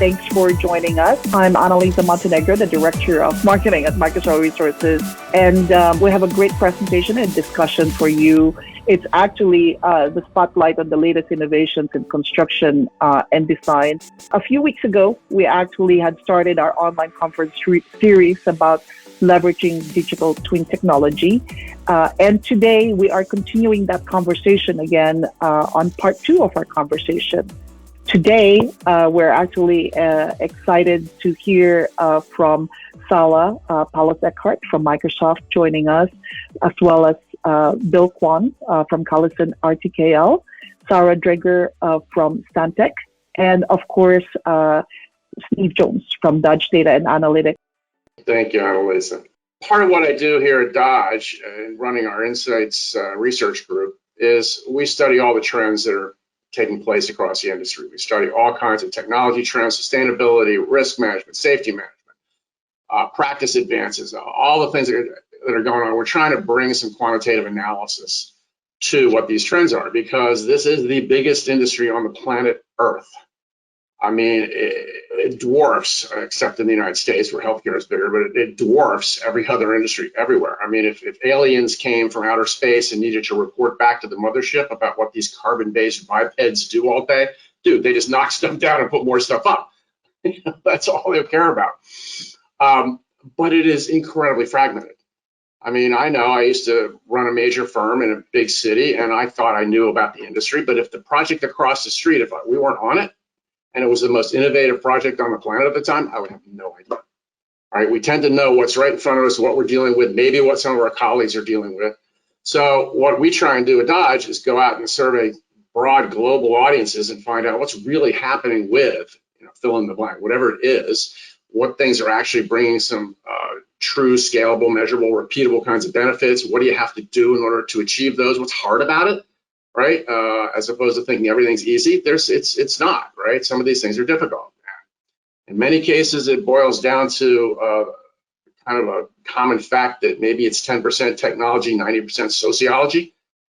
Thanks for joining us. I'm Annalisa Montenegro, the Director of Marketing at Microsol Resources, and we have a great presentation and discussion for you. It's actually the spotlight on the latest innovations in construction and design. A few weeks ago, we actually had started our online conference series about leveraging digital twin technology. And today we are continuing that conversation again on part 2 of our conversation. Today, we're actually excited to hear from Sala Palos-Eckhart from Microsoft joining us, as well as Bill Kwan from CallisonRTKL, Sarah Dreger from Stantec, and of course, Steve Jones from Dodge Data and Analytics. Thank you, Annalisa. Part of what I do here at Dodge and running our Insights research group is we study all the trends that are taking place across the industry. We study all kinds of technology trends, sustainability, risk management, safety management, practice advances, all the things that are going on. We're trying to bring some quantitative analysis to what these trends are, because this is the biggest industry on the planet Earth. I mean, it dwarfs, except in the United States where healthcare is bigger, but it dwarfs every other industry everywhere. I mean, if aliens came from outer space and needed to report back to the mothership about what these carbon-based bipeds do all day, dude, they just knock stuff down and put more stuff up. That's all they care about. But it is incredibly fragmented. I mean, I know I used to run a major firm in a big city, and I thought I knew about the industry, but if the project across the street, if we weren't on it, and it was the most innovative project on the planet at the time, I would have no idea. All right, we tend to know what's right in front of us, what we're dealing with, maybe what some of our colleagues are dealing with. So what we try and do at Dodge is go out and survey broad global audiences and find out what's really happening with, fill in the blank, whatever it is, what things are actually bringing some true, scalable, measurable, repeatable kinds of benefits. What do you have to do in order to achieve those? What's hard about it? Right? As opposed to thinking everything's easy, it's not, right? Some of these things are difficult. In many cases, it boils down to kind of a common fact that maybe it's 10% technology, 90% sociology,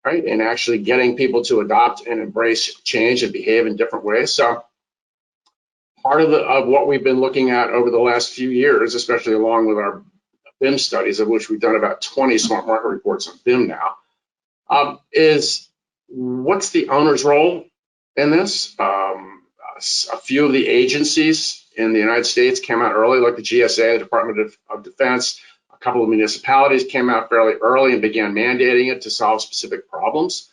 right? And actually getting people to adopt and embrace change and behave in different ways. So part of what we've been looking at over the last few years, especially along with our BIM studies, of which we've done about 20 smart market reports on BIM now, is what's the owner's role in this? A few of the agencies in the United States came out early, like the GSA, the Department of Defense. A couple of municipalities came out fairly early and began mandating it to solve specific problems.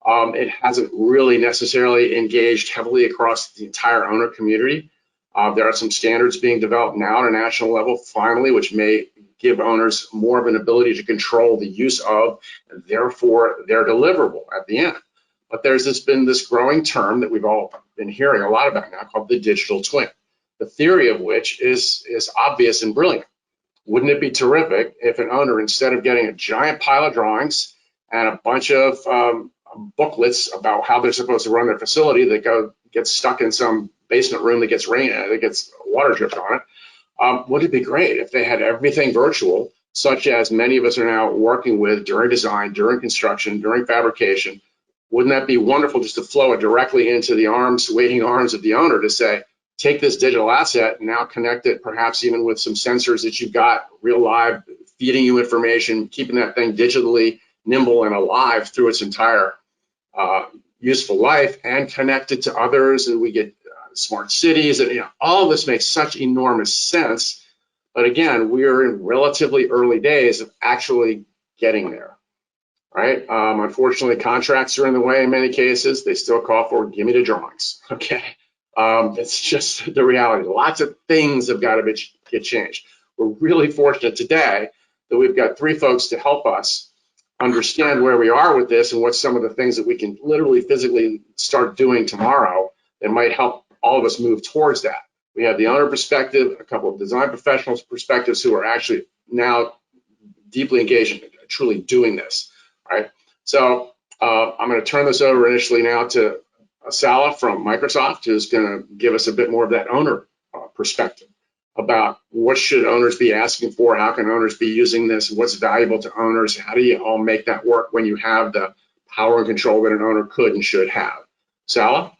It hasn't really necessarily engaged heavily across the entire owner community. There are some standards being developed now at a national level, finally, which may give owners more of an ability to control the use of, and therefore their deliverable at the end. But there's been this growing term that we've all been hearing a lot about now called the digital twin, the theory of which is obvious and brilliant. Wouldn't it be terrific if an owner, instead of getting a giant pile of drawings and a bunch of booklets about how they're supposed to run their facility that gets stuck in some basement room that gets water dripped on it, would it be great if they had everything virtual, such as many of us are now working with during design, during construction, during fabrication? Wouldn't that be wonderful just to flow it directly into the waiting arms of the owner to say, take this digital asset and now connect it perhaps even with some sensors that you've got real live, feeding you information, keeping that thing digitally nimble and alive through its entire useful life, and connect it to others, and we get smart cities, and all of this makes such enormous sense. But again, we're in relatively early days of actually getting there, right? Unfortunately, contracts are in the way in many cases. They still call for, give me the drawings, okay? It's just the reality. Lots of things have got to get changed. We're really fortunate today that we've got 3 folks to help us understand where we are with this and what's some of the things that we can literally physically start doing tomorrow that might help all of us move towards that. We have the owner perspective, a couple of design professionals' perspectives who are actually now deeply engaged in truly doing this, right? So I'm going to turn this over initially now to Sala from Microsoft, who's going to give us a bit more of that owner perspective about what should owners be asking for, how can owners be using this, what's valuable to owners, how do you all make that work when you have the power and control that an owner could and should have. Sala?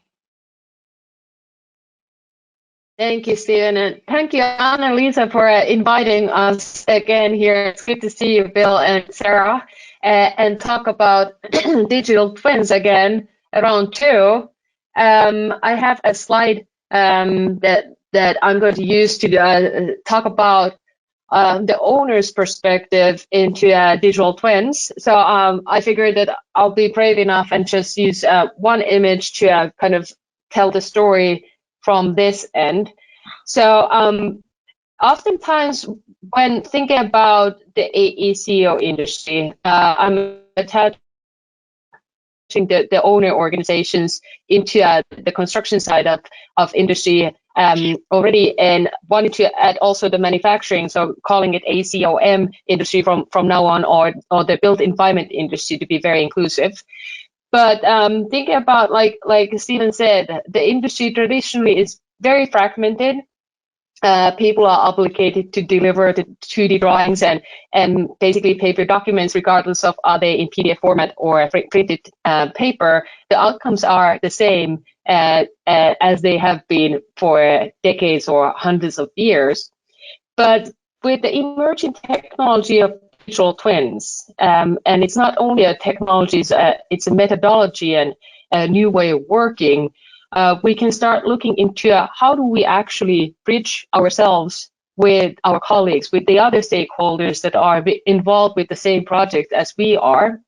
Thank you, Stephen, and thank you, Annalisa, for inviting us again here. It's good to see you, Bill and Sarah, and talk about digital twins again, round two. I have a slide that I'm going to use to talk about the owner's perspective into digital twins. So I figured that I'll be brave enough and just use one image to kind of tell the story from this end. So oftentimes when thinking about the AECO industry, I'm attaching the owner organizations into the construction side of industry already, and wanted to add also the manufacturing, so calling it ACOM industry from now on, or the built environment industry, to be very inclusive. But thinking about, like Stephen said, the industry traditionally is very fragmented. People are obligated to deliver the 2D drawings and basically paper documents, regardless of are they in PDF format or printed paper. The outcomes are the same as they have been for decades or hundreds of years. But with the emerging technology of digital twins, and it's not only a technology, it's a methodology and a new way of working. We can start looking into how do we actually bridge ourselves with our colleagues, with the other stakeholders that are involved with the same project as we are,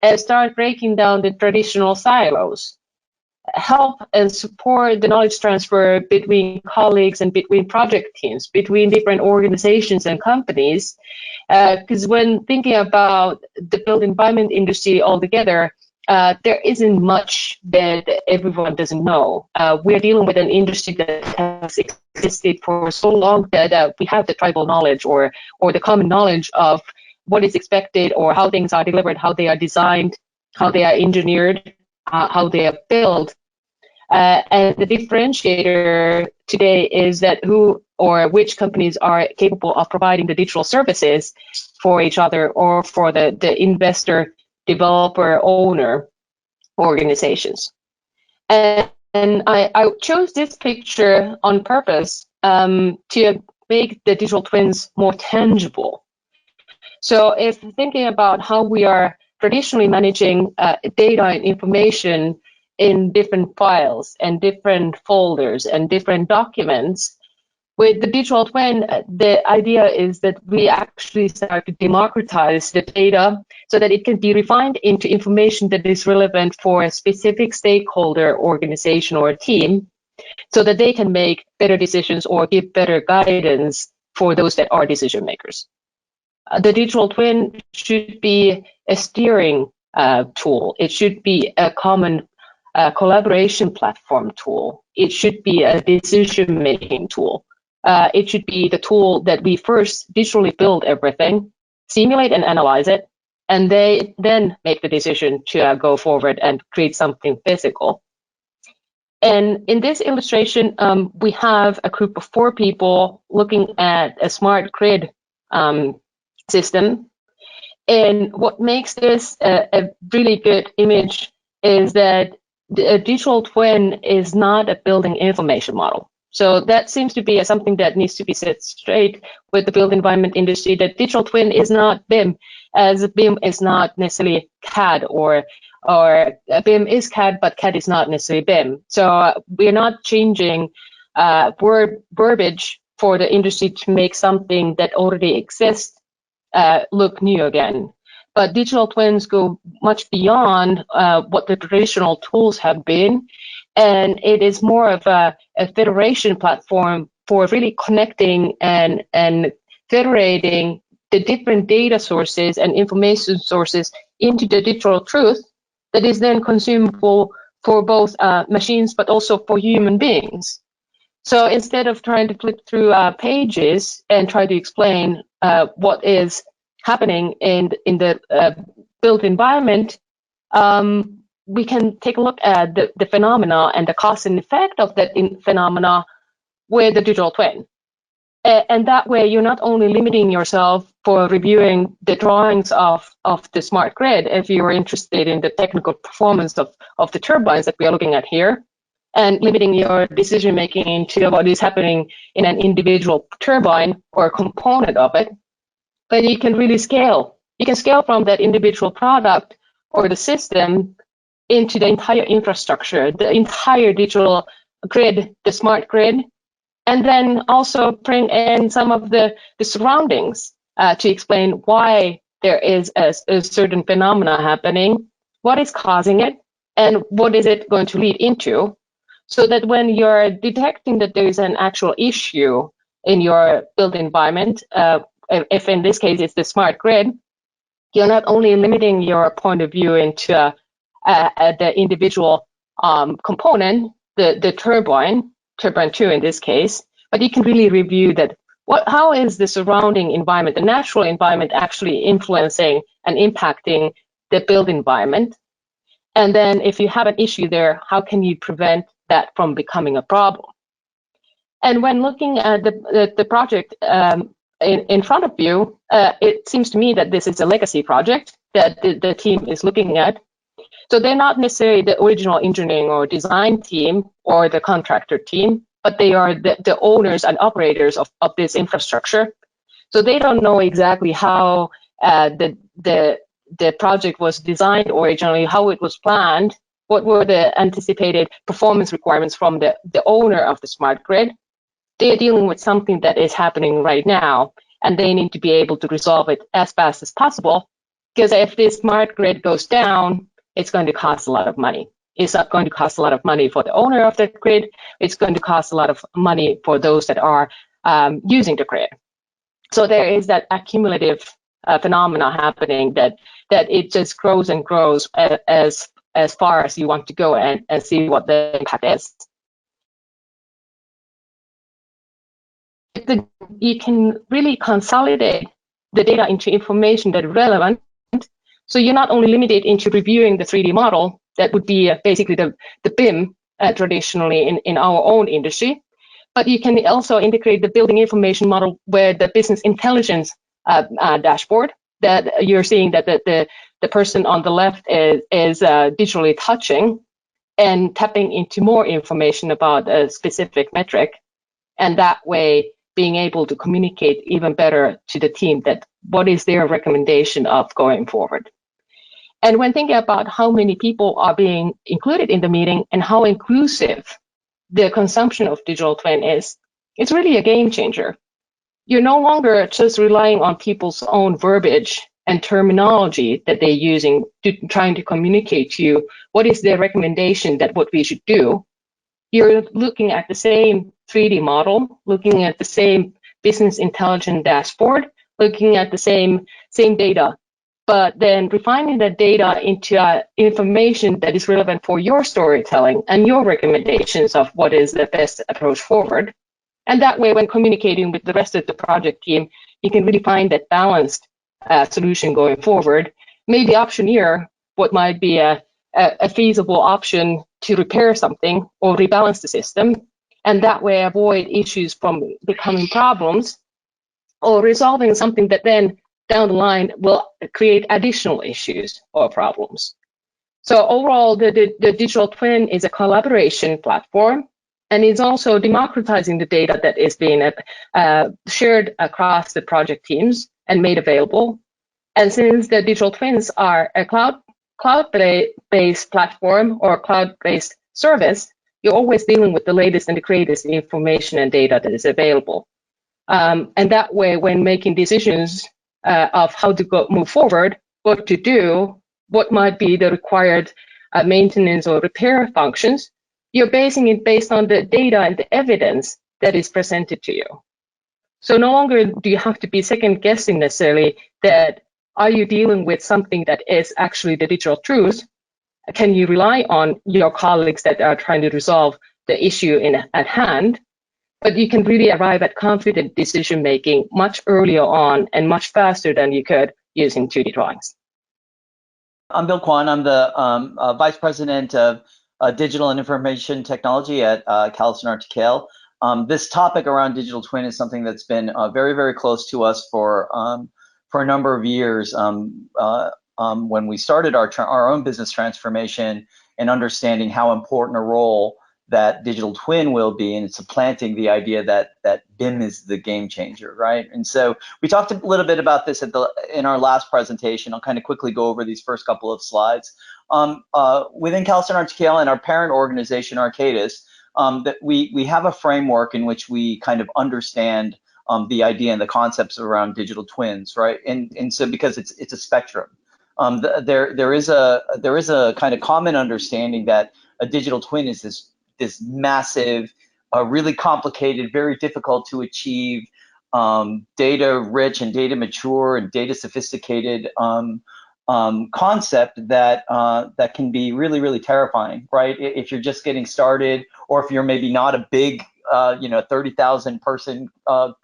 and start breaking down the traditional silos. Help and support the knowledge transfer between colleagues and between project teams, between different organizations and companies. Because when thinking about the built environment industry altogether, there isn't much that everyone doesn't know. We're dealing with an industry that has existed for so long that we have the tribal knowledge or the common knowledge of what is expected, or how things are delivered, how they are designed, how they are engineered, how they are built. And the differentiator today is that who or which companies are capable of providing the digital services for each other or for the investor, developer, owner organizations. And I chose this picture on purpose to make the digital twins more tangible. So if thinking about how we are traditionally managing data and information in different files and different folders and different documents, with the digital twin, the idea is that we actually start to democratize the data so that it can be refined into information that is relevant for a specific stakeholder, organization, or team, so that they can make better decisions or give better guidance for those that are decision makers. The digital twin should be a steering tool. It should be a common collaboration platform tool. It should be a decision-making tool. It should be the tool that we first digitally build everything, simulate and analyze it, and they then make the decision to go forward and create something physical. And in this illustration, we have a group of 4 people looking at a smart grid system. And what makes this a really good image is that a digital twin is not a building information model. So that seems to be something that needs to be set straight with the built environment industry, that digital twin is not BIM, as BIM is not necessarily CAD, or BIM is CAD, but CAD is not necessarily BIM. So we're not changing verbiage for the industry to make something that already exists look new again. But digital twins go much beyond what the traditional tools have been, and it is more of a federation platform for really connecting and federating the different data sources and information sources into the digital truth that is then consumable for both machines but also for human beings. So instead of trying to flip through pages and try to explain what is happening in the built environment, we can take a look at the phenomena and the cause and effect of that phenomena with the digital twin. And that way, you're not only limiting yourself for reviewing the drawings of the smart grid, if you're interested in the technical performance of the turbines that we are looking at here, and limiting your decision making into what is happening in an individual turbine or component of it. But you can really scale. You can scale from that individual product or the system into the entire infrastructure, the entire digital grid, the smart grid, and then also bring in some of the surroundings to explain why there is a certain phenomena happening, what is causing it, and what is it going to lead into, so that when you're detecting that there is an actual issue in your built environment, if in this case it's the smart grid, you're not only limiting your point of view into the individual component, the turbine 2 in this case, but you can really review that how is the surrounding environment, the natural environment, actually influencing and impacting the built environment. And then if you have an issue there, how can you prevent that from becoming a problem? And when looking at the project in front of you, it seems to me that this is a legacy project that the team is looking at. So they're not necessarily the original engineering or design team or the contractor team, but they are the owners and operators of this infrastructure. So they don't know exactly how the project was designed originally, how it was planned, what were the anticipated performance requirements from the owner of the smart grid. They're dealing with something that is happening right now, and they need to be able to resolve it as fast as possible, because if this smart grid goes down, it's going to cost a lot of money. It's not going to cost a lot of money for the owner of the grid. It's going to cost a lot of money for those that are using the grid. So there is that accumulative phenomena happening that it just grows and grows as far as you want to go and see what the impact is. You can really consolidate the data into information that is relevant. So you're not only limited into reviewing the 3D model, that would be basically the BIM traditionally in our own industry, but you can also integrate the building information model where the business intelligence dashboard that you're seeing that the person on the left is digitally touching and tapping into more information about a specific metric, and that way being able to communicate even better to the team that what is their recommendation of going forward. And when thinking about how many people are being included in the meeting and how inclusive the consumption of digital twin is, it's really a game changer. You're no longer just relying on people's own verbiage and terminology that they're using trying to communicate to you what is their recommendation that what we should do. You're looking at the same 3D model, looking at the same business intelligence dashboard, looking at the same data, but then refining that data into information that is relevant for your storytelling and your recommendations of what is the best approach forward. And that way, when communicating with the rest of the project team, you can really find that balanced solution going forward. Maybe optioneer what might be a feasible option to repair something or rebalance the system, and that way avoid issues from becoming problems, or resolving something that then down the line will create additional issues or problems. So overall, the digital twin is a collaboration platform, and it's also democratizing the data that is being shared across the project teams and made available. And since the digital twins are a cloud-based platform or cloud-based service, you're always dealing with the latest and the greatest information and data that is available. And that way, when making decisions of how to move forward, what to do, what might be the required maintenance or repair functions, you're basing it based on the data and the evidence that is presented to you. So no longer do you have to be second guessing necessarily that are you dealing with something that is actually the digital truth? Can you rely on your colleagues that are trying to resolve the issue at hand? But you can really arrive at confident decision making much earlier on and much faster than you could using 2D drawings. I'm Bill Kwan. I'm the Vice President of Digital and Information Technology at CallisonRTKL. This topic around digital twin is something that's been very, very close to us for a number of years. When we started our own business transformation and understanding how important a role that digital twin will be, and it's supplanting the idea that BIM is the game changer, right? And so we talked a little bit about this in our last presentation. I'll kind of quickly go over these first couple of slides. Within CallisonRTKL and our parent organization, Arcadis, that we have a framework in which we kind of understand the idea and the concepts around digital twins, right? And so because it's a spectrum, there is a kind of common understanding that a digital twin is this massive, really complicated, very difficult to achieve, data rich and data mature and data sophisticated concept that can be really, really terrifying, right? If you're just getting started, or if you're maybe not a big 30,000 person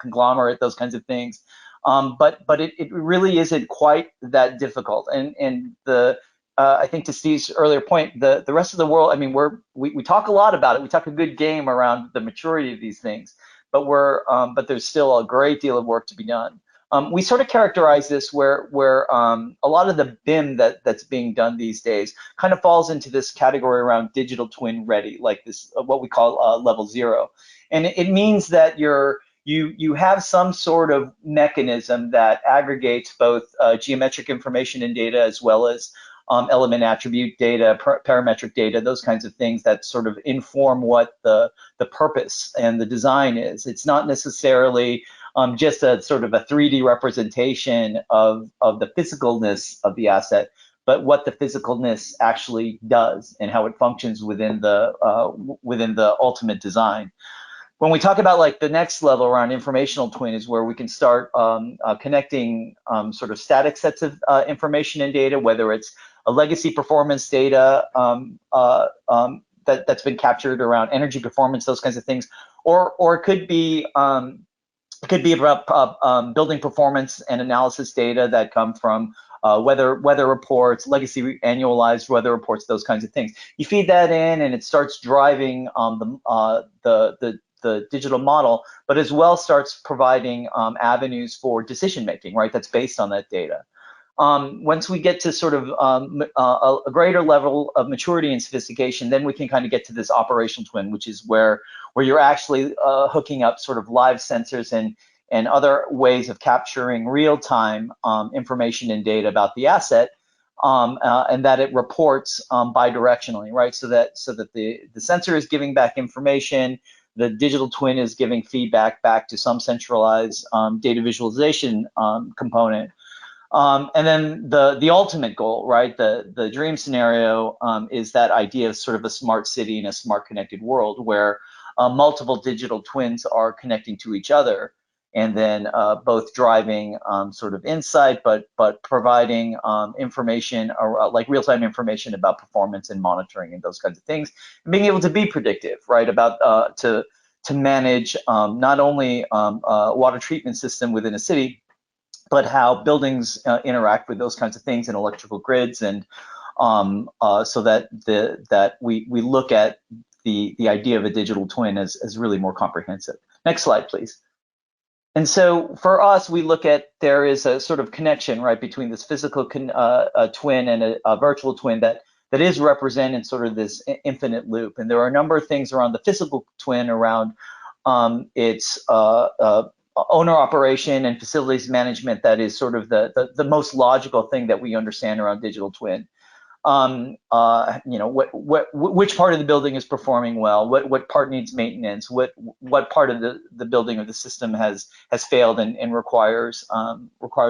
conglomerate, those kinds of things. But it really isn't quite that difficult. And I think to Steve's earlier point, the rest of the world, I mean, we talk a lot about it. We talk a good game around the maturity of these things, but but there's still a great deal of work to be done. We sort of characterize this where a lot of the BIM that's being done these days kind of falls into this category around digital twin ready, like this what we call level 0, and it means that you have some sort of mechanism that aggregates both geometric information and data, as well as element attribute data, parametric data, those kinds of things that sort of inform what the purpose and the design is. It's not necessarily just a sort of a 3D representation of the physicalness of the asset, but what the physicalness actually does and how it functions within the ultimate design. When we talk about like the next level around informational twin is where we can start connecting sort of static sets of information and data, whether it's a legacy performance data that's been captured around energy performance, those kinds of things, or it could be about building performance and analysis data that come from weather reports, legacy annualized weather reports, those kinds of things. You feed that in, and it starts driving the digital model, but as well starts providing avenues for decision making, right? That's based on that data. Once we get to sort of a greater level of maturity and sophistication, then we can kind of get to this operational twin, which is where you're actually hooking up sort of live sensors and other ways of capturing real-time information and data about the asset, and that it reports bidirectionally, right? So that the sensor is giving back information, the digital twin is giving feedback back to some centralized data visualization component. And then the ultimate goal, right, the dream scenario is that idea of sort of a smart city and a smart connected world where multiple digital twins are connecting to each other, and then both driving sort of insight, but providing information, or like real-time information about performance and monitoring and those kinds of things, and being able to be predictive, right, about to manage not only a water treatment system within a city, but how buildings interact with those kinds of things and electrical grids, and so that we look at the idea of a digital twin as really more comprehensive. Next slide, please. And so for us, we look at, there is a sort of connection, right, between this physical twin and a virtual twin that is represented in sort of this infinite loop. And there are a number of things around the physical twin, around its owner operation and facilities management, that is sort of the most logical thing that we understand around digital twin. Which part of the building is performing well, what part needs maintenance, what part of the building or the system has failed and requires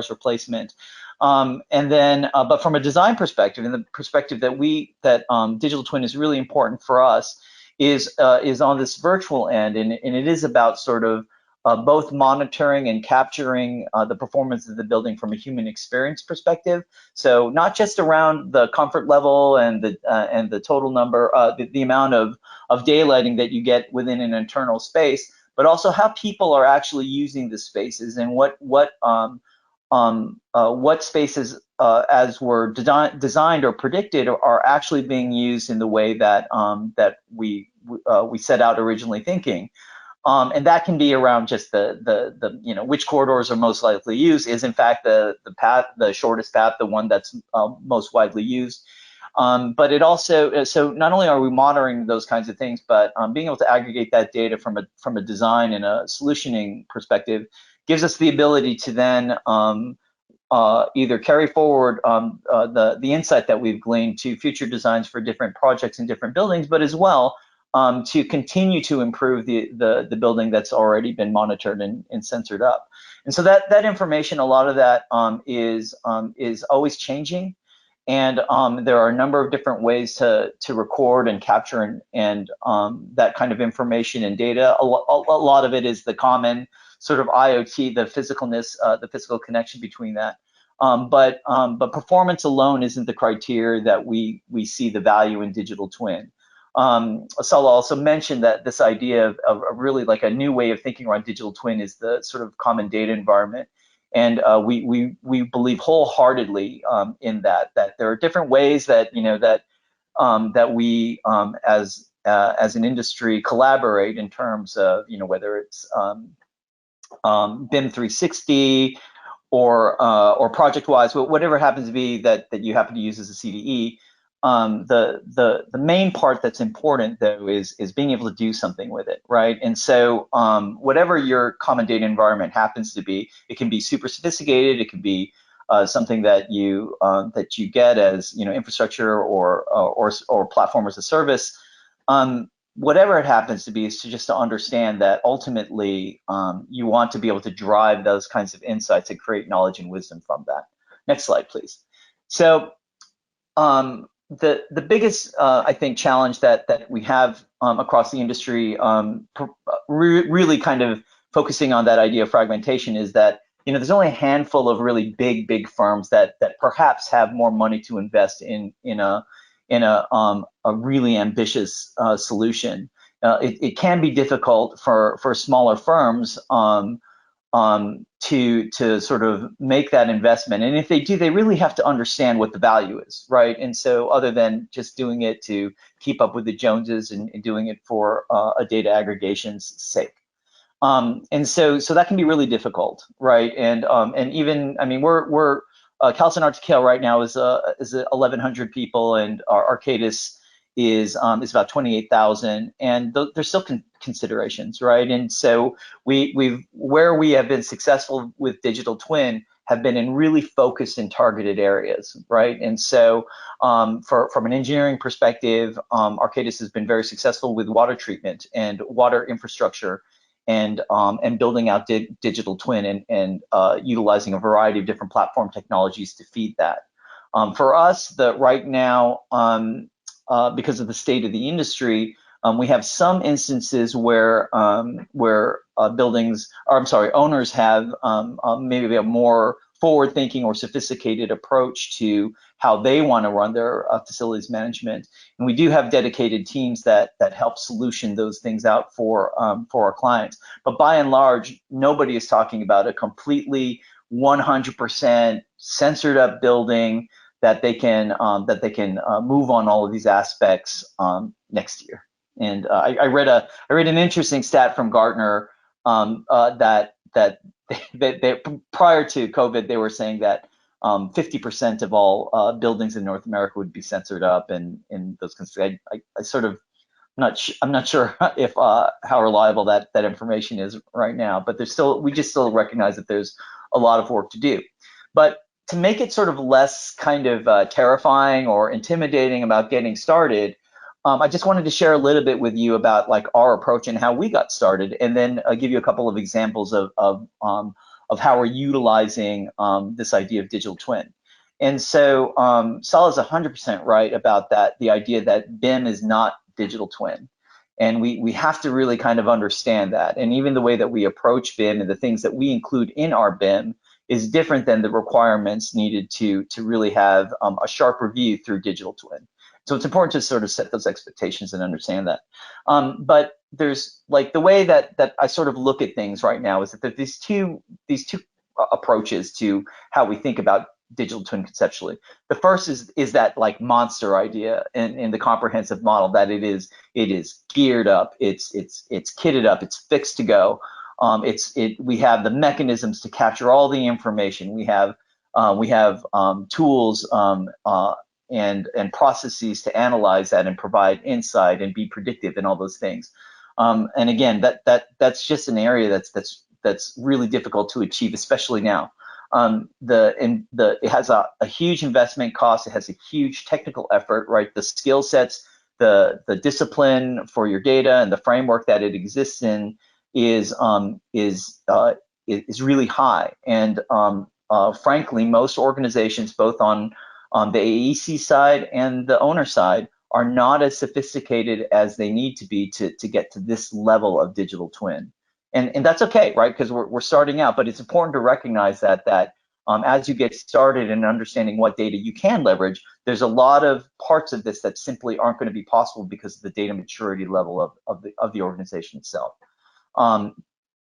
replacement. And then, but from a design perspective, and the perspective that digital twin is really important for us, is on this virtual end, and it is about sort of both monitoring and capturing the performance of the building from a human experience perspective. So not just around the comfort level and the total number, the amount of daylighting that you get within an internal space, but also how people are actually using the spaces, and what spaces as were designed or predicted are actually being used in the way that we set out originally thinking. And that can be around just the which corridors are most likely used, is in fact the shortest path, the one that's most widely used. But it also, so not only are we monitoring those kinds of things, but being able to aggregate that data from a design and a solutioning perspective gives us the ability to then either carry forward the insight that we've gleaned to future designs for different projects and different buildings, but as well to continue to improve the building that's already been monitored and censored up. And so that information, a lot of that is always changing. And there are a number of different ways to record and capture and that kind of information and data. A lot of it is the common sort of IoT, the physicalness, the physical connection between that. But performance alone isn't the criteria that we see the value in digital twin. Sala also mentioned that this idea of really like a new way of thinking around digital twin is the sort of common data environment. And we believe wholeheartedly in that there are different ways that that we as an industry collaborate in terms of whether it's BIM 360 or project-wise, whatever happens to be that you happen to use as a CDE. The main part that's important though is being able to do something with it, right? And so whatever your common data environment happens to be, it can be super sophisticated, it can be something that you get as infrastructure or platform as a service. Whatever it happens to be is just to understand that ultimately you want to be able to drive those kinds of insights and create knowledge and wisdom from that. Next slide, please. So the biggest, I think, challenge that we have across the industry, really kind of focusing on that idea of fragmentation, is that there's only a handful of really big firms that perhaps have more money to invest in a really ambitious solution. It can be difficult for smaller firms to sort of make that investment, and if they do, they really have to understand what the value is, right? And so, other than just doing it to keep up with the Joneses and doing it for a data aggregation's sake, and so that can be really difficult, right? And even, I mean, we're CallisonRTKL right now is 1,100 people, and our Arcadis is about 28,000, and there's still considerations, right? And so where we have been successful with digital twin have been in really focused and targeted areas, right? And so from an engineering perspective, Arcadis has been very successful with water treatment and water infrastructure, and building out digital twin and utilizing a variety of different platform technologies to feed that. For us, right now, because of the state of the industry, we have some instances where owners have maybe a more forward-thinking or sophisticated approach to how they want to run their facilities management, and we do have dedicated teams that help solution those things out for our clients. But by and large, nobody is talking about a completely 100% censored up building that they can move on all of these aspects next year. And I read an interesting stat from Gartner that prior to COVID, they were saying that 50% of all buildings in North America would be censored up, and those constraints. I sort of I'm not sure if how reliable that information is right now, but we just still recognize that there's a lot of work to do. But to make it sort of less kind of terrifying or intimidating about getting started, I just wanted to share a little bit with you about like our approach and how we got started, and then give you a couple of examples of how we're utilizing this idea of digital twin. And so Sal is 100% right about that, the idea that BIM is not digital twin. And we have to really kind of understand that. And even the way that we approach BIM and the things that we include in our BIM is different than the requirements needed to really have a sharper view through digital twin. So it's important to sort of set those expectations and understand that. But there's like the way that I sort of look at things right now is that there's these two approaches to how we think about digital twin conceptually. The first is that like monster idea in the comprehensive model, that it is geared up, it's kitted up, it's fixed to go. We have the mechanisms to capture all the information. We have tools and processes to analyze that and provide insight and be predictive and all those things. And again, that's just an area that's really difficult to achieve, especially now. It has a huge investment cost. It has a huge technical effort, right? The skill sets, the discipline for your data, and the framework that it exists in is really high. And frankly, most organizations, both on the AEC side and the owner side, are not as sophisticated as they need to be to get to this level of digital twin. And that's okay, right? Because we're starting out, but it's important to recognize that as you get started in understanding what data you can leverage, there's a lot of parts of this that simply aren't going to be possible because of the data maturity level of the organization itself. And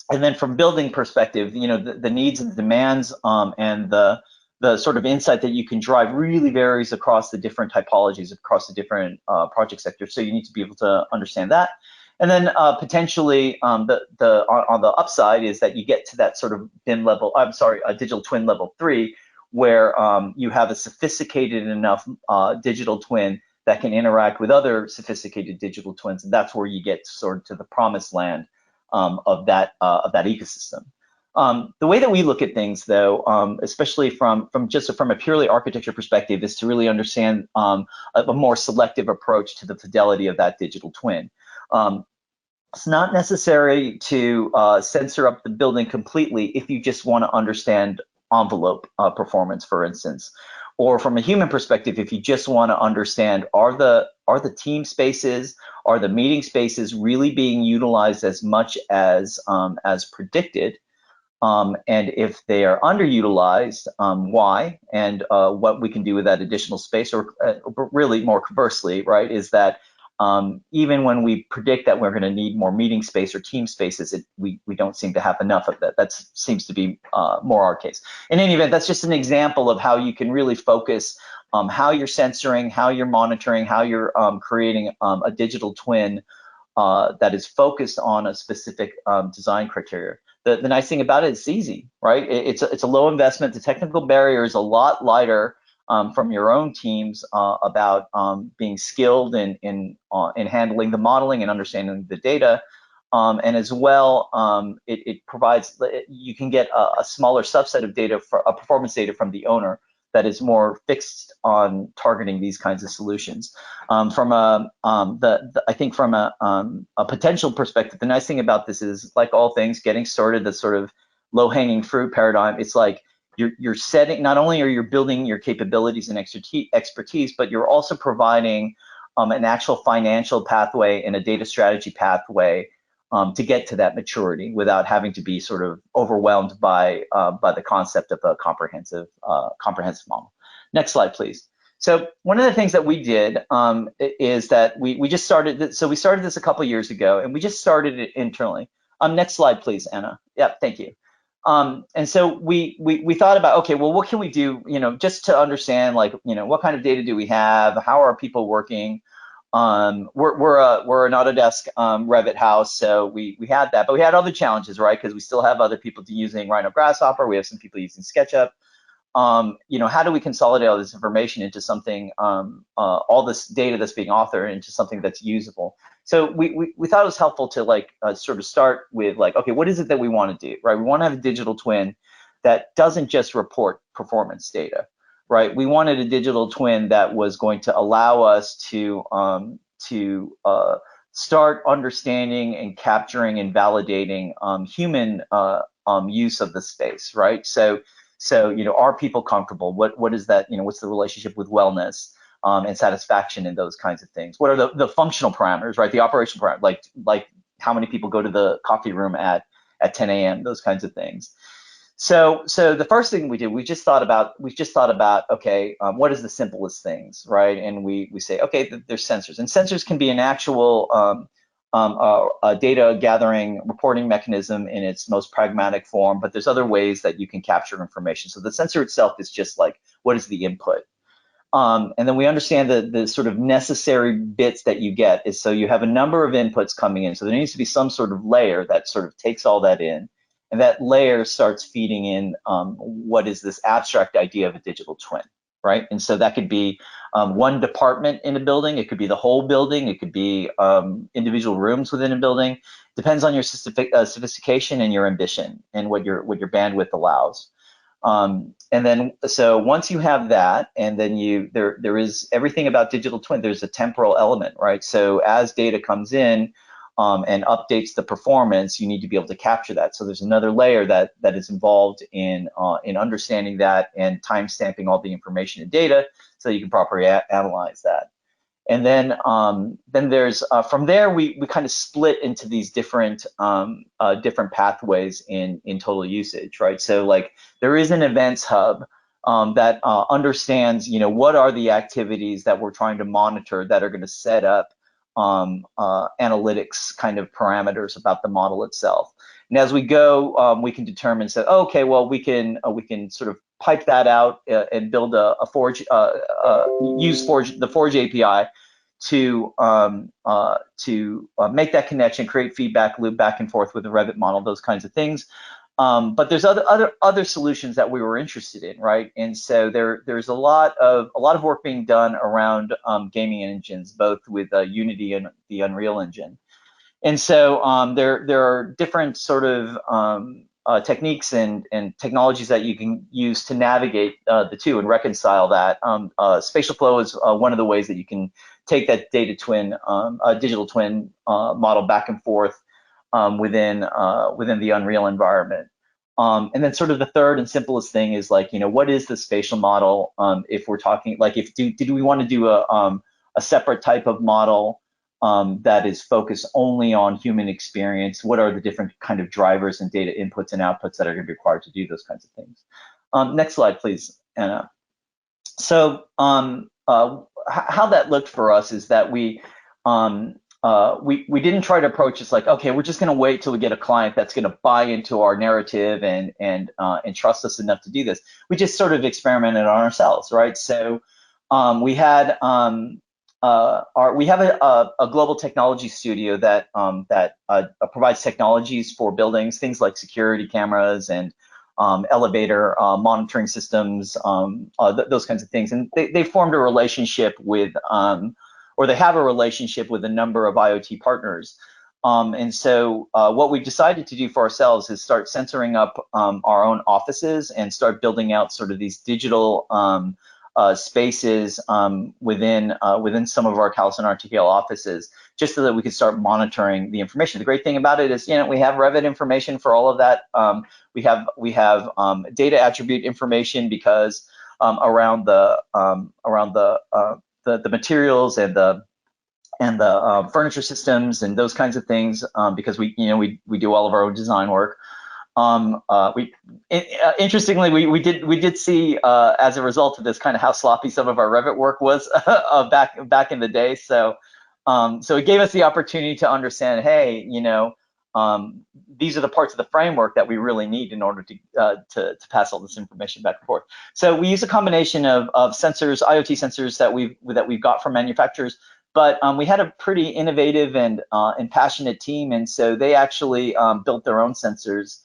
then from building perspective, the needs and the demands and the sort of insight that you can drive really varies across the different typologies, across the different project sectors. So you need to be able to understand that. And then potentially on the upside is that you get to that sort of BIM level, digital twin level 3, where you have a sophisticated enough digital twin that can interact with other sophisticated digital twins, and that's where you get sort of to the promised land of that ecosystem. The way that we look at things, though, especially from a purely architecture perspective, is to really understand a more selective approach to the fidelity of that digital twin. It's not necessary to censor up the building completely if you just want to understand envelope performance, for instance, or from a human perspective, if you just want to understand are the team spaces, are the meeting spaces really being utilized as much as predicted, and if they are underutilized, why, and what we can do with that additional space, or really more conversely, right, is that even when we predict that we're going to need more meeting space or team spaces, we don't seem to have enough of that. That seems to be more our case. In any event, that's just an example of how you can really focus how you're censoring, how you're monitoring, how you're creating a digital twin that is focused on a specific design criteria. The nice thing about it is it's easy, right? It's a low investment. The technical barrier is a lot lighter from your own teams about being skilled in handling the modeling and understanding the data, and as well, it provides, you can get a smaller subset of data, for performance data from the owner that is more fixed on targeting these kinds of solutions. I think from a potential perspective, the nice thing about this is, like all things, getting started, the sort of low-hanging fruit paradigm. It's like you're setting, not only are you building your capabilities and expertise, but you're also providing an actual financial pathway and a data strategy pathway to get to that maturity without having to be sort of overwhelmed by the concept of a comprehensive model. Next slide, please. So one of the things that we did is that we just started. So we started this a couple years ago, and we just started it internally. Next slide, please, Anna. Yeah, thank you. And so we thought about, okay, well, what can we do, just to understand, like, what kind of data do we have? How are people working? We're an Autodesk Revit house, so we had that, but we had other challenges, right? Because we still have other people using Rhino Grasshopper. We have some people using SketchUp. How do we consolidate all this information into something, all this data that's being authored into something that's usable? So we thought it was helpful to sort of start with okay, what is it that we want to do, right? We want to have a digital twin that doesn't just report performance data, right? We wanted a digital twin that was going to allow us to start understanding and capturing and validating human use of the space, right? So are people comfortable? What is that? What's the relationship with wellness and satisfaction and those kinds of things? What are the functional parameters, right? The operational parameters, like how many people go to the coffee room at 10 a.m. Those kinds of things. So the first thing we did, we just thought about okay, what is the simplest things, right? And we say, okay, there's sensors, and sensors can be an actual a data gathering reporting mechanism in its most pragmatic form, but there's other ways that you can capture information. So the sensor itself is just like, what is the input? And then we understand the sort of necessary bits that you get is, so you have a number of inputs coming in. So there needs to be some sort of layer that sort of takes all that in. And that layer starts feeding in what is this abstract idea of a digital twin. right? And so that could be one department in a building, it could be the whole building, it could be individual rooms within a building. Depends on your sophistication and your ambition and what your bandwidth allows. And then, so once you have that, and then there is everything about digital twin, there's a temporal element, right? So as data comes in and updates the performance, you need to be able to capture that. So there's another layer that is involved in understanding that and timestamping all the information and data so you can properly analyze that. And then there's from there we kind of split into these different pathways in total usage, right? So like there is an events hub that understands, you know, what are the activities that we're trying to monitor that are going to set up analytics kind of parameters about the model itself. And as we go, we can determine, so okay, well we can sort of pipe that out and build a Forge, use Forge, the Forge API to make that connection, create feedback loop back and forth with the Revit model, those kinds of things. But there's other solutions that we were interested in, right? And so there's a lot of work being done around gaming engines, both with Unity and the Unreal Engine. And so there are different sort of techniques and technologies that you can use to navigate the two and reconcile that. Spatial flow is one of the ways that you can take that data twin, digital twin model back and forth within the Unreal environment. And then sort of the third and simplest thing is like, you know, what is the spatial model? If we're talking like, did we want to do a separate type of model that is focused only on human experience? What are the different kind of drivers and data inputs and outputs that are going to be required to do those kinds of things? Next slide, please, Anna. So how that looked for us is that we didn't try to approach this like, okay, we're just going to wait till we get a client that's going to buy into our narrative and trust us enough to do this. We just sort of experimented on ourselves, right? So we had we have a global technology studio that provides technologies for buildings, things like security cameras and elevator monitoring systems, those kinds of things. And they formed a relationship with, or they have a relationship with a number of IoT partners. And so what we decided to do for ourselves is start censoring up our own offices and start building out sort of these digital spaces within some of our CallisonRTKL offices, just so that we could start monitoring the information. The great thing about it is, you know, we have Revit information for all of that. We have data attribute information because around the materials and the furniture systems and those kinds of things, because we do all of our own design work. Interestingly, we did see as a result of this kind of how sloppy some of our Revit work was back in the day. So it gave us the opportunity to understand, hey, you know, these are the parts of the framework that we really need in order to pass all this information back and forth. So we use a combination of sensors, IoT sensors that we've got from manufacturers. But we had a pretty innovative and passionate team, and so they actually built their own sensors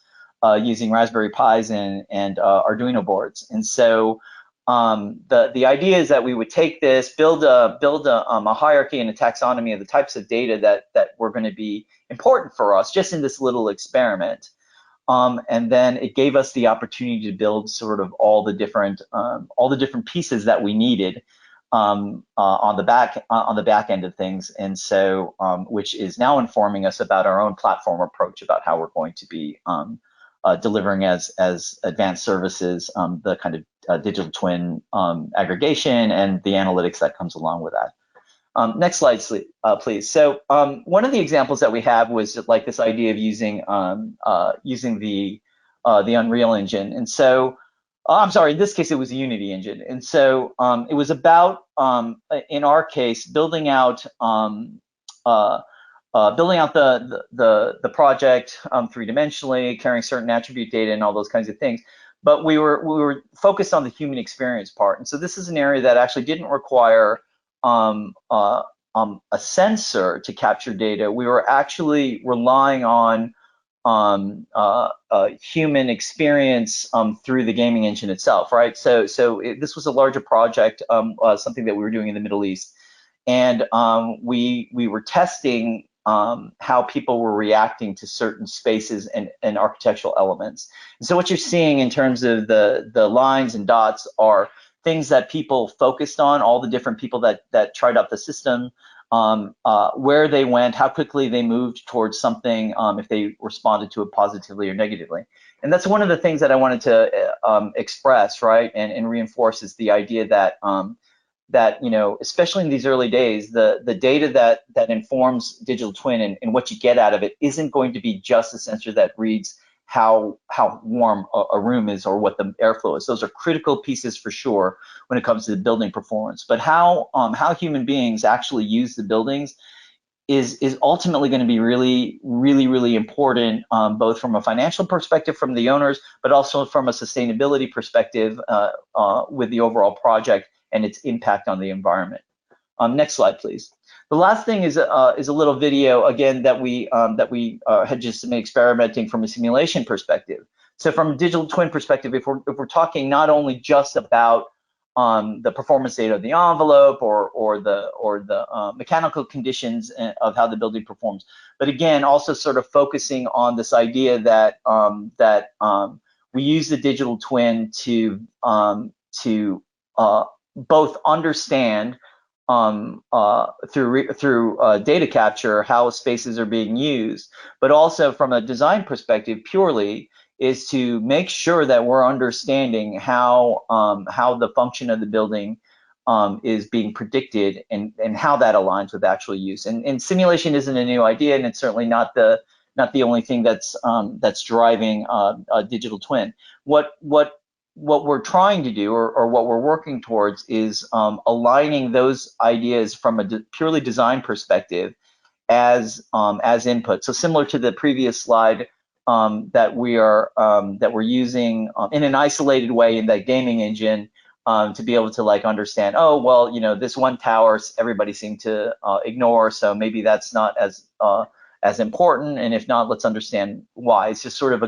using Raspberry Pis and Arduino boards. And so the idea is that we would take this, build a hierarchy and a taxonomy of the types of data that were going to be important for us, just in this little experiment. And then it gave us the opportunity to build sort of all the different pieces that we needed on the back end of things, and so which is now informing us about our own platform approach about how we're going to be delivering as advanced services the kind of digital twin aggregation and the analytics that comes along with that. Next slide, please. So one of the examples that we have was like this idea of using the Unreal Engine, and so. I'm sorry, in this case, it was a Unity engine. And so it was about, in our case, building out the project three-dimensionally, carrying certain attribute data and all those kinds of things. But we were focused on the human experience part. And so this is an area that actually didn't require a sensor to capture data. We were actually relying on human experience through the gaming engine itself, right? So this was a larger project, something that we were doing in the Middle East, and we were testing how people were reacting to certain spaces and architectural elements. And so what you're seeing in terms of the lines and dots are things that people focused on, all the different people that tried out the system, where they went, how quickly they moved towards something, if they responded to it positively or negatively. And that's one of the things that I wanted to express, right, and reinforce, is the idea that that, you know, especially in these early days, the data that informs digital twin and what you get out of it isn't going to be just a sensor that reads how warm a room is or what the airflow is. Those are critical pieces for sure when it comes to the building performance. But how human beings actually use the buildings is ultimately going to be really important, both from a financial perspective from the owners, but also from a sustainability perspective with the overall project and its impact on the environment. Next slide, please. The last thing is a little video, again, that we had just been experimenting from a simulation perspective. So from a digital twin perspective, if we're talking not only just about the performance data of the envelope or the mechanical conditions of how the building performs, but again, also sort of focusing on this idea that we use the digital twin to both understand through data capture how spaces are being used, but also from a design perspective purely is to make sure that we're understanding how the function of the building is being predicted and how that aligns with actual use. And simulation isn't a new idea, and it's certainly not the only thing that's driving a digital twin. What we're trying to do, or what we're working towards, is aligning those ideas from a purely design perspective as input. So similar to the previous slide, that we're using in an isolated way in that gaming engine to be able to like understand, oh well, you know, this one tower everybody seemed to ignore, so maybe that's not as important, and if not, let's understand why. It's just sort of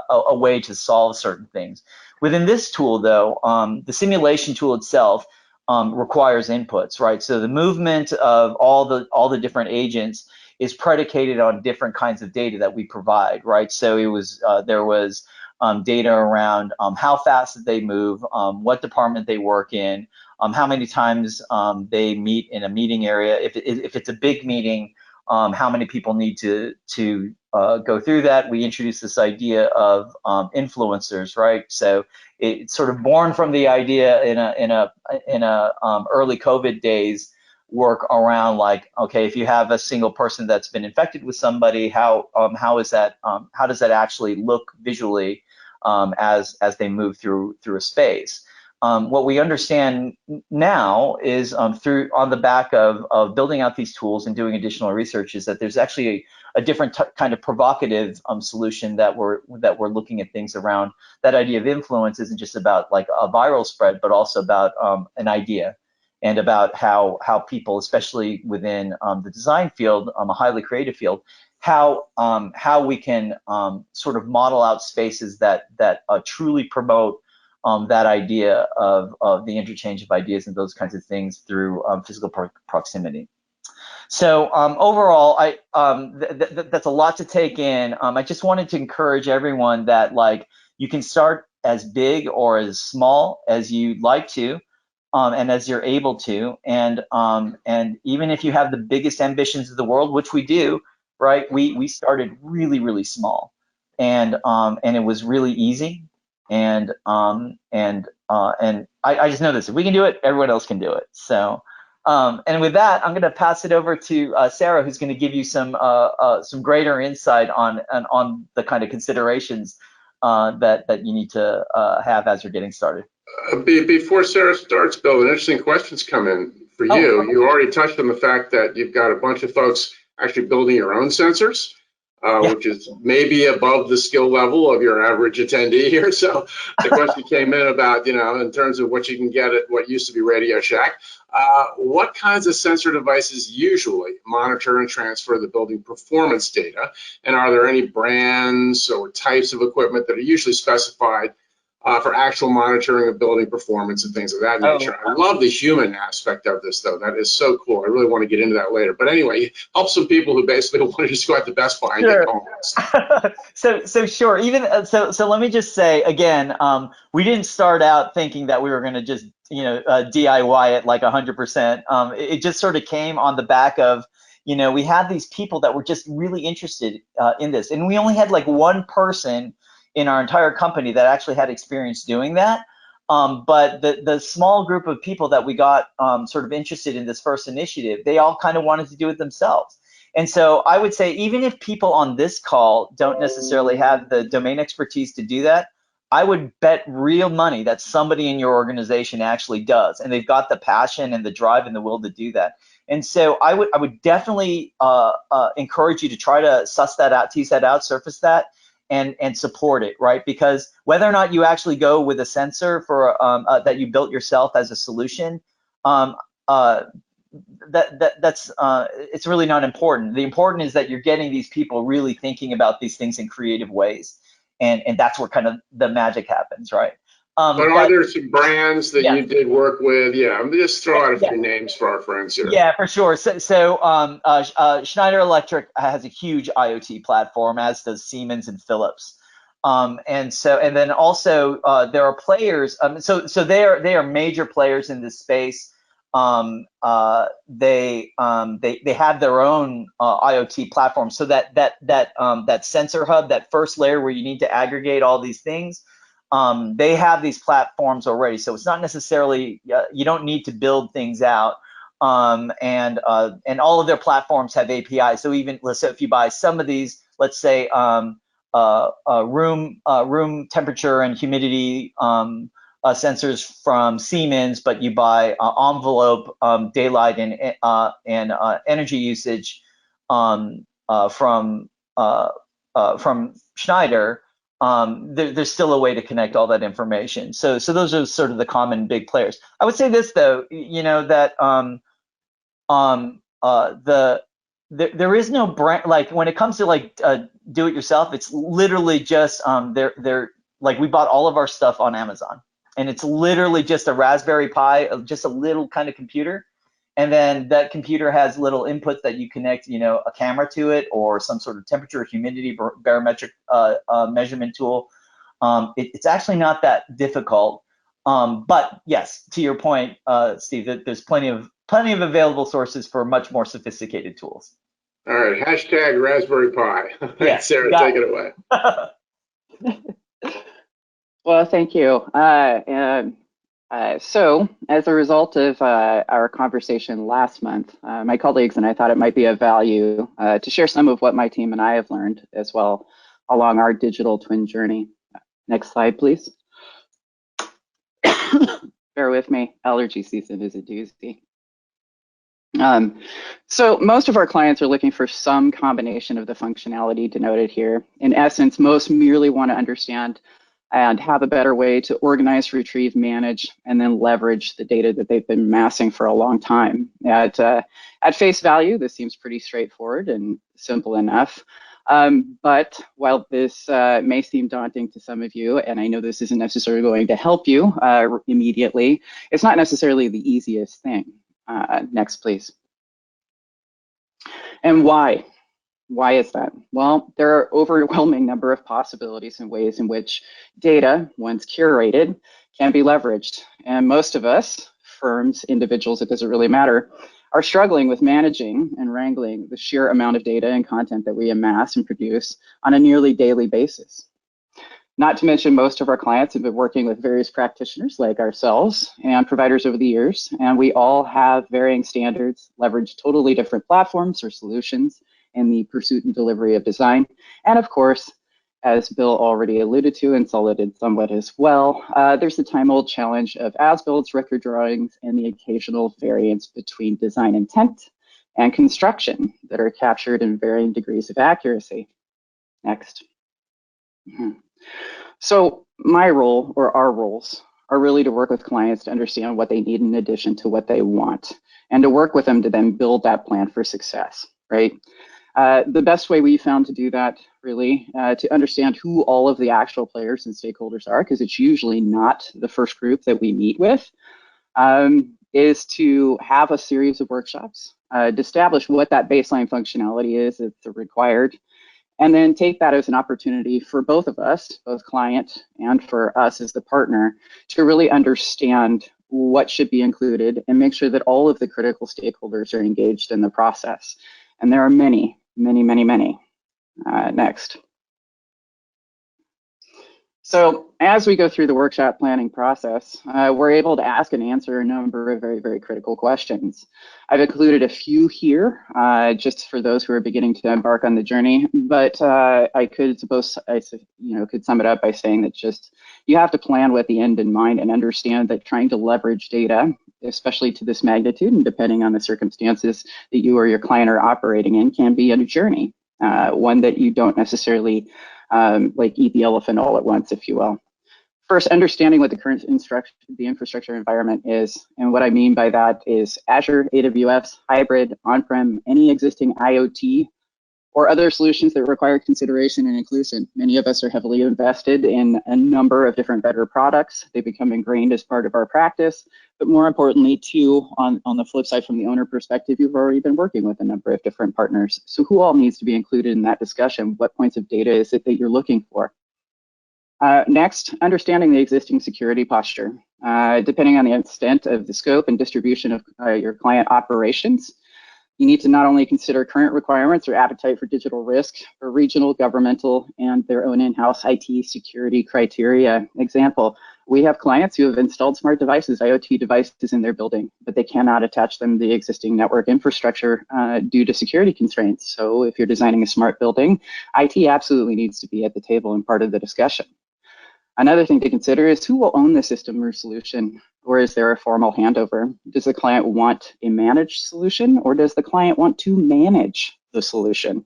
a way to solve certain things. Within this tool, though, the simulation tool itself requires inputs, right? So the movement of all the different agents is predicated on different kinds of data that we provide, right? So it was there was data around how fast did they move, what department they work in, how many times they meet in a meeting area. If it's a big meeting, how many people need to go through that. We introduced this idea of influencers, right? So it's sort of born from the idea in a early COVID days work around, like, okay, if you have a single person that's been infected with somebody, how does that actually look visually as they move through a space? What we understand now is on the back of building out these tools and doing additional research is that there's actually a different kind of provocative solution that we're looking at things around. That idea of influence isn't just about like a viral spread, but also about an idea, and about how people, especially within the design field, a highly creative field, how we can sort of model out spaces that truly promote that idea of the interchange of ideas and those kinds of things through physical proximity. So overall, that's a lot to take in. I just wanted to encourage everyone that, like, you can start as big or as small as you'd like to, and as you're able to, and even if you have the biggest ambitions of the world, which we do, right? We started really small, and it was really easy. And I just know this: if we can do it, everyone else can do it. So, and with that, I'm going to pass it over to Sarah, who's going to give you some greater insight on the kind of considerations that you need to have as you're getting started. Before Sarah starts, Bill, interesting questions come in for you. You already touched on the fact that you've got a bunch of folks actually building your own sensors. which is maybe above the skill level of your average attendee here. So the question came in about, in terms of what you can get at what used to be Radio Shack, what kinds of sensor devices usually monitor and transfer the building performance data? And are there any brands or types of equipment that are usually specified for actual monitoring of building performance and things of that nature? I love the human aspect of this, though. That is so cool. I really want to get into that later. But anyway, help some people who basically want to just go out to Best Buy and get home. So sure. Even so let me just say again, we didn't start out thinking that we were going to just DIY it like 100%. It just sort of came on the back of, we had these people that were just really interested in this, and we only had like one person in our entire company that actually had experience doing that. But the small group of people that we got sort of interested in this first initiative, they all kind of wanted to do it themselves. And so I would say, even if people on this call don't necessarily have the domain expertise to do that, I would bet real money that somebody in your organization actually does, and they've got the passion and the drive and the will to do that. And so I would definitely encourage you to try to suss that out, tease that out, surface that, and support it, right? Because whether or not you actually go with a sensor for that you built yourself as a solution, that's it's really not important. The important is that you're getting these people really thinking about these things in creative ways, and that's where kind of the magic happens, right? But are there some brands that you did work with? Yeah, I'm gonna just throw out a few names for our friends here. Yeah, for sure. So Schneider Electric has a huge IoT platform, as does Siemens and Philips. And then also there are players. So they are major players in this space. They have their own IoT platform. So that sensor hub, that first layer where you need to aggregate all these things. They have these platforms already, so it's not necessarily you don't need to build things out, and all of their platforms have APIs. So even so, if you buy some of these, let's say room temperature and humidity sensors from Siemens, but you buy envelope, daylight, and energy usage from Schneider. There's still a way to connect all that information. So those are sort of the common big players. I would say this though, that there is no brand, like when it comes to like do it yourself, it's literally just they're like, we bought all of our stuff on Amazon, and it's literally just a Raspberry Pi, just a little kind of computer. And then that computer has little inputs that you connect, a camera to it, or some sort of temperature or humidity barometric measurement tool. It's actually not that difficult. But yes, to your point, Steve, there's plenty of available sources for much more sophisticated tools. All right, hashtag Raspberry Pi. Yeah, Sarah, take it away. Well, thank you. So as a result of our conversation last month, my colleagues and I thought it might be of value to share some of what my team and I have learned as well along our digital twin journey. Next slide, please. Bear with me, allergy season is a doozy. So most of our clients are looking for some combination of the functionality denoted here. In essence, most merely want to understand and have a better way to organize, retrieve, manage, and then leverage the data that they've been amassing for a long time. At face value, this seems pretty straightforward and simple enough. But while this may seem daunting to some of you, and I know this isn't necessarily going to help you immediately, it's not necessarily the easiest thing. Next, please. And why? Why is that? Well, there are overwhelming number of possibilities and ways in which data, once curated, can be leveraged. And most of us, firms, individuals, it doesn't really matter, are struggling with managing and wrangling the sheer amount of data and content that we amass and produce on a nearly daily basis. Not to mention, most of our clients have been working with various practitioners like ourselves and providers over the years, and we all have varying standards, leverage totally different platforms or solutions in the pursuit and delivery of design. And of course, as Bill already alluded to and solided somewhat as well, there's the time-old challenge of as-builts, record drawings, and the occasional variance between design intent and construction that are captured in varying degrees of accuracy. Next. So my role, or our roles, are really to work with clients to understand what they need in addition to what they want, and to work with them to then build that plan for success, right? The best way we found to do that, really, to understand who all of the actual players and stakeholders are, because it's usually not the first group that we meet with, is to have a series of workshops to establish what that baseline functionality is that's required, and then take that as an opportunity for both of us, both client and for us as the partner, to really understand what should be included and make sure that all of the critical stakeholders are engaged in the process. And there are many, many, many, many. Next. So as we go through the workshop planning process, we're able to ask and answer a number of very, very critical questions. I've included a few here, just for those who are beginning to embark on the journey, but I could sum it up by saying that just you have to plan with the end in mind and understand that trying to leverage data, especially to this magnitude and depending on the circumstances that you or your client are operating in, can be a journey, one that you don't necessarily eat the elephant all at once, if you will. First, understanding what the current infrastructure environment is. And what I mean by that is Azure, AWS, hybrid, on-prem, any existing IoT, or other solutions that require consideration and inclusion. Many of us are heavily invested in a number of different better products. They become ingrained as part of our practice. But more importantly, too, on the flip side, from the owner perspective, you've already been working with a number of different partners. So who all needs to be included in that discussion? What points of data is it that you're looking for? Next, understanding the existing security posture. Depending on the extent of the scope and distribution of your client operations, you need to not only consider current requirements or appetite for digital risk, but regional, governmental, and their own in-house IT security criteria. Example, we have clients who have installed smart devices, IoT devices in their building, but they cannot attach them to the existing network infrastructure due to security constraints. So if you're designing a smart building, IT absolutely needs to be at the table and part of the discussion. Another thing to consider is who will own the system or solution, or is there a formal handover? Does the client want a managed solution, or does the client want to manage the solution?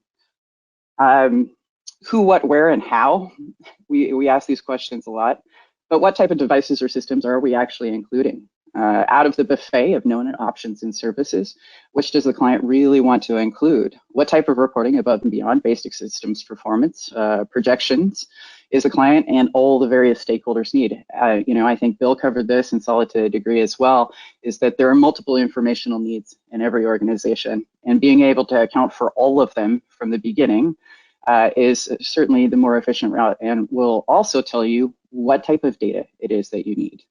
Who, what, where, and how? We ask these questions a lot, but what type of devices or systems are we actually including? Out of the buffet of known options and services, which does the client really want to include? What type of reporting above and beyond basic systems performance, projections, is the client and all the various stakeholders need? I think Bill covered this and saw it to a degree as well, is that there are multiple informational needs in every organization, and being able to account for all of them from the beginning is certainly the more efficient route, and will also tell you what type of data it is that you need.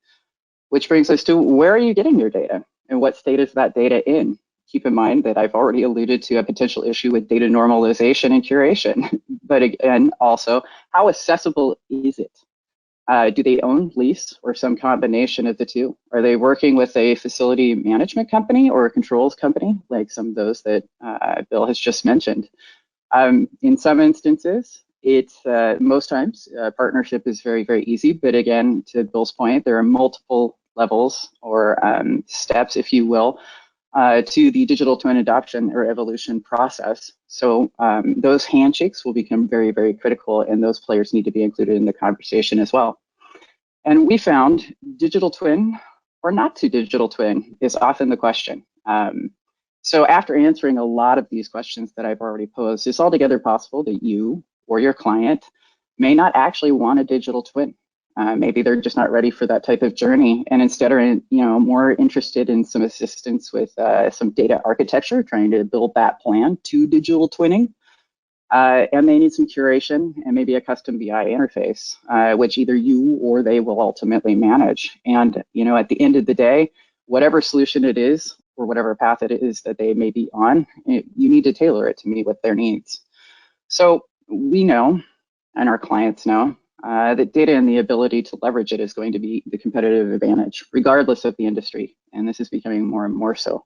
Which brings us to, where are you getting your data, and what state is that data in? Keep in mind that I've already alluded to a potential issue with data normalization and curation, but again, also, how accessible is it? Do they own, lease, or some combination of the two? Are they working with a facility management company or a controls company, like some of those that Bill has just mentioned? In some instances, it's most times partnership is very, very easy, but again, to Bill's point, there are multiple levels or steps, if you will, to the digital twin adoption or evolution process. So those handshakes will become very, very critical, and those players need to be included in the conversation as well. And we found digital twin or not to digital twin is often the question. So after answering a lot of these questions that I've already posed, it's altogether possible that you or your client may not actually want a digital twin. Maybe they're just not ready for that type of journey, and instead are more interested in some assistance with some data architecture, trying to build that plan to digital twinning. And they need some curation and maybe a custom BI interface, which either you or they will ultimately manage. And at the end of the day, whatever solution it is or whatever path it is that they may be on, you need to tailor it to meet with their needs. So we know, and our clients know, that data and the ability to leverage it is going to be the competitive advantage, regardless of the industry. And this is becoming more and more so.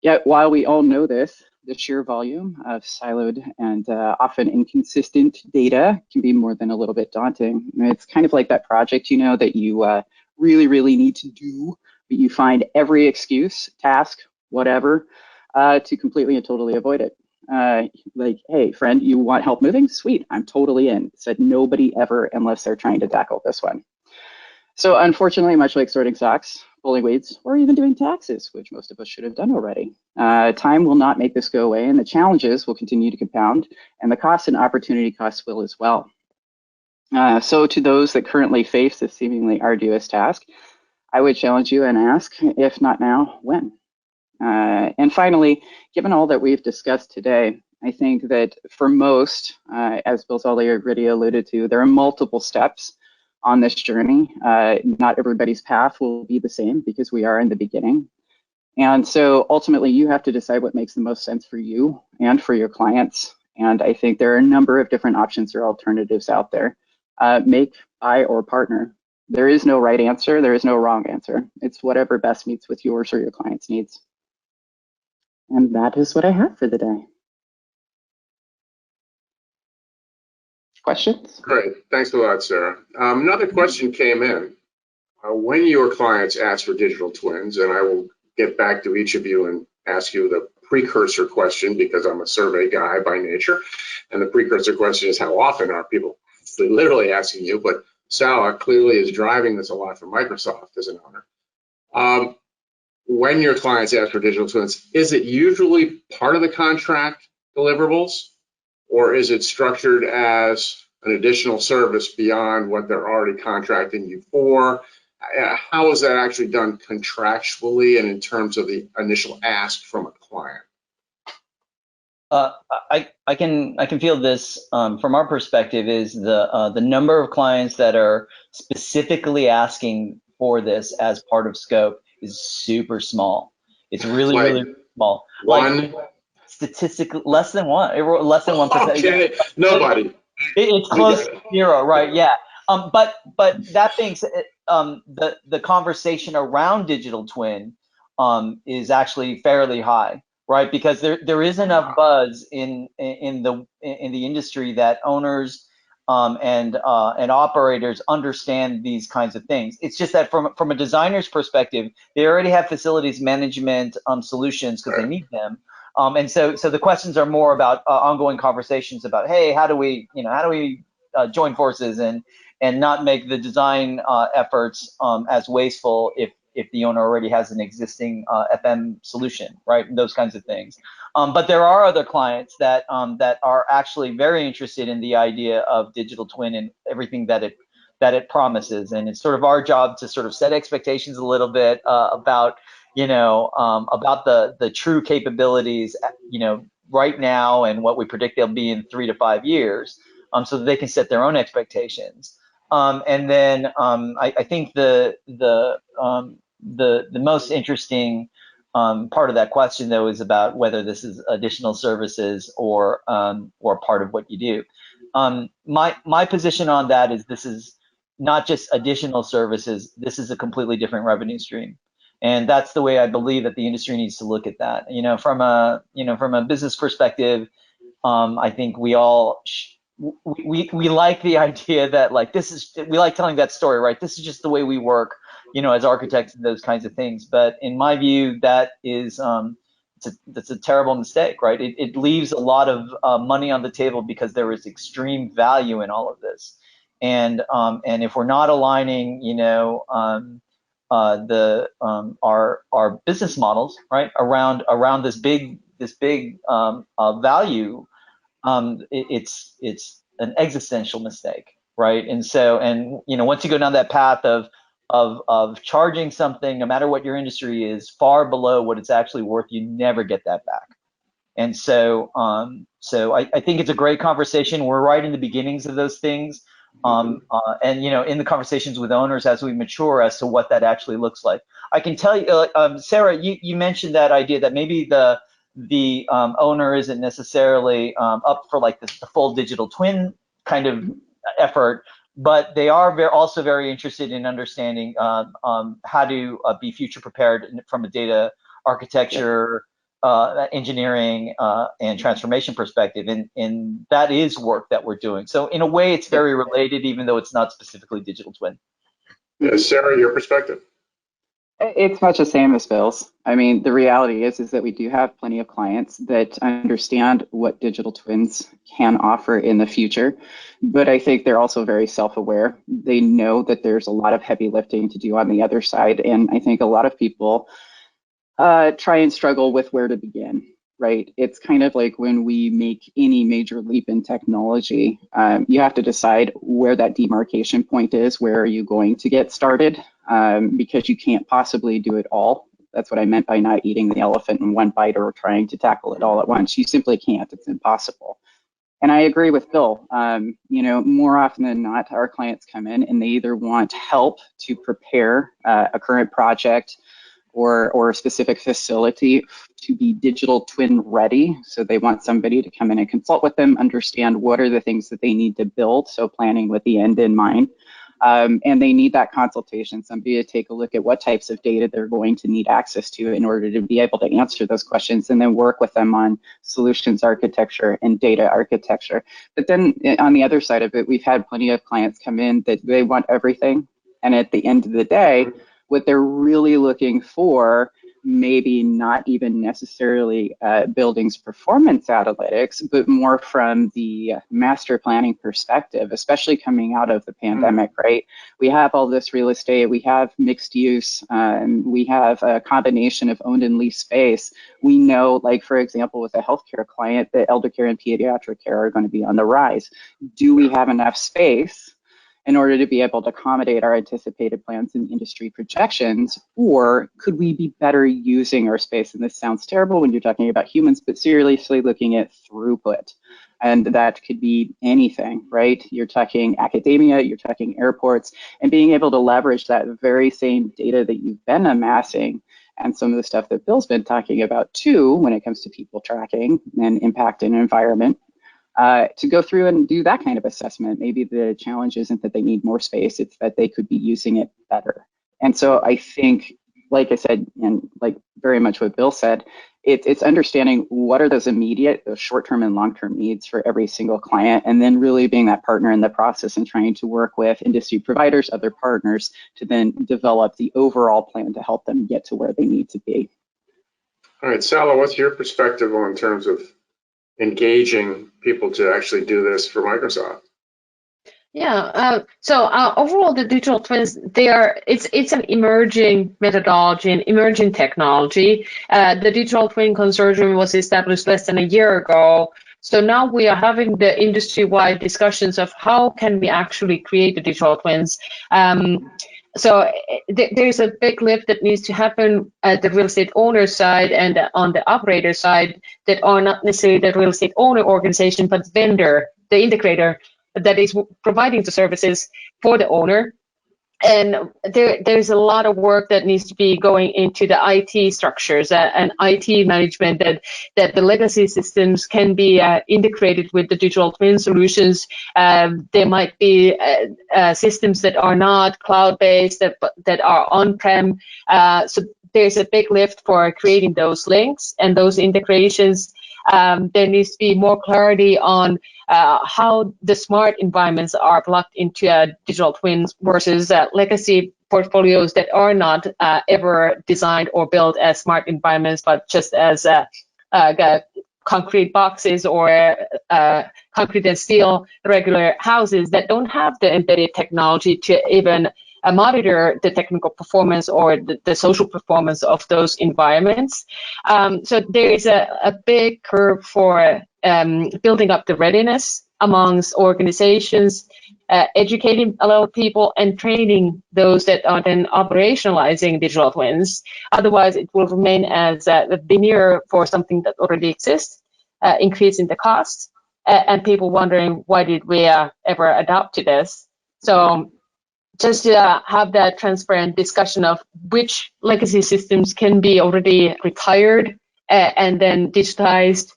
Yet, while we all know this, the sheer volume of siloed and often inconsistent data can be more than a little bit daunting. It's kind of like that project, that you really, really need to do, but you find every excuse, task, whatever, to completely and totally avoid it. Like, hey, friend, you want help moving? Sweet, I'm totally in. Said nobody ever, unless they're trying to tackle this one. So unfortunately, much like sorting socks, pulling weeds, or even doing taxes, which most of us should have done already, time will not make this go away, and the challenges will continue to compound, and the costs and opportunity costs will as well. So to those that currently face this seemingly arduous task, I would challenge you and ask, if not now, when? And finally, given all that we've discussed today, I think that for most, as Bill Zolli already alluded to, there are multiple steps on this journey. Not everybody's path will be the same because we are in the beginning. And so ultimately, you have to decide what makes the most sense for you and for your clients. And I think there are a number of different options or alternatives out there. Make, buy, or partner. There is no right answer. There is no wrong answer. It's whatever best meets with yours or your client's needs. And that is what I have for the day. Questions? Great. Thanks a lot, Sarah. Another question came in. When your clients ask for digital twins, and I will get back to each of you and ask you the precursor question because I'm a survey guy by nature. And the precursor question is, how often are people literally asking you? But Sala clearly is driving this a lot for Microsoft as an owner. When your clients ask for digital twins, is it usually part of the contract deliverables, or is it structured as an additional service beyond what they're already contracting you for? How is that actually done contractually and in terms of the initial ask from a client? I can feel this from our perspective is the number of clients that are specifically asking for this as part of scope is super small. It's really, really small. One? Like statistically, less than 1%. Okay, nobody. It's close to zero, right? Yeah. But that being said, the conversation around digital twin is actually fairly high, right? Because there is enough buzz in the industry that owners and operators understand these kinds of things. It's just that from a designer's perspective, they already have facilities management solutions because they need them. And so the questions are more about ongoing conversations about, hey, how do we join forces and not make the design efforts as wasteful if the owner already has an existing FM solution, right? And those kinds of things. But there are other clients that are actually very interested in the idea of digital twin and everything that it promises. And it's sort of our job to sort of set expectations a little bit about the true capabilities, right now and what we predict they'll be in 3 to 5 years, so that they can set their own expectations. And then I think the most interesting part of that question, though, is about whether this is additional services or part of what you do. My position on that is this is not just additional services. This is a completely different revenue stream. And that's the way I believe that the industry needs to look at that. From a business perspective, I think we all we like the idea that we like telling that story, right? This is just the way we work, as architects and those kinds of things. But in my view, that is that's a terrible mistake, right? It leaves a lot of money on the table because there is extreme value in all of this, and if we're not aligning, our business models, right, around this big value, it's an existential mistake, right? And so, once you go down that path of charging something, no matter what your industry is, far below what it's actually worth, you never get that back. And so, I think it's a great conversation. We're right in the beginnings of those things. And in the conversations with owners as we mature as to what that actually looks like. I can tell you, Sarah, you mentioned that idea that maybe the owner isn't necessarily up for like the full digital twin kind of effort, but they are also very interested in understanding how to be future prepared from a data architecture, engineering and transformation perspective, and that is work that we're doing. So in a way, it's very related, even though it's not specifically digital twin. Sarah, your perspective? It's much the same as Bill's. I mean, the reality is that we do have plenty of clients that understand what digital twins can offer in the future, but I think they're also very self-aware. They know that there's a lot of heavy lifting to do on the other side, and I think a lot of people try and struggle with where to begin. Right? It's kind of like when we make any major leap in technology, you have to decide where that demarcation point is. Where are you going to get started? Because you can't possibly do it all. That's what I meant by not eating the elephant in one bite or trying to tackle it all at once. You simply can't. It's impossible. And I agree with Bill. More often than not, our clients come in and they either want help to prepare a current project or a specific facility to be digital twin ready. So they want somebody to come in and consult with them, understand what are the things that they need to build, so planning with the end in mind. And they need that consultation, somebody to take a look at what types of data they're going to need access to in order to be able to answer those questions, and then work with them on solutions architecture and data architecture. But then on the other side of it, we've had plenty of clients come in that they want everything. And at the end of the day, what they're really looking for, maybe not even necessarily buildings performance analytics, but more from the master planning perspective, especially coming out of the pandemic, right? We have all this real estate, we have mixed use, we have a combination of owned and leased space. We know, like for example, with a healthcare client, that elder care and pediatric care are going to be on the rise. Do we have enough space in order to be able to accommodate our anticipated plans and industry projections, or could we be better using our space? And this sounds terrible when you're talking about humans, but seriously looking at throughput. And that could be anything, right? You're talking academia, you're talking airports, and being able to leverage that very same data that you've been amassing and some of the stuff that Bill's been talking about too, when it comes to people tracking and impact and environment. To go through and do that kind of assessment. Maybe the challenge isn't that they need more space, it's that they could be using it better. And so I think, like I said, and like very much what Bill said, it's understanding what are those immediate, those short-term and long-term needs for every single client, and then really being that partner in the process and trying to work with industry providers, other partners, to then develop the overall plan to help them get to where they need to be. All right, Salo, what's your perspective on terms of engaging people to actually do this for Microsoft? Yeah, so overall, the digital twins, it's an emerging methodology and emerging technology. The Digital Twin Consortium was established less than a year ago. So now we are having the industry-wide discussions of how can we actually create the digital twins. So there's a big lift that needs to happen at the real estate owner side and on the operator side that are not necessarily the real estate owner organization, but vendor, the integrator that is providing the services for the owner. And there's a lot of work that needs to be going into the IT structures and IT management, that the legacy systems can be integrated with the digital twin solutions. There might be systems that are not cloud-based, that are on-prem. So there's a big lift for creating those links and those integrations. There needs to be more clarity on how the smart environments are plugged into digital twins versus legacy portfolios that are not ever designed or built as smart environments, but just as concrete boxes or concrete and steel regular houses that don't have the embedded technology to even monitor the technical performance or the social performance of those environments. So there is a big curve for building up the readiness amongst organizations, educating a lot of people, and training those that are then operationalizing digital twins. Otherwise, it will remain as a veneer for something that already exists, increasing the cost, and people wondering, why did we ever adopt to this? So just to have that transparent discussion of which legacy systems can be already retired and then digitized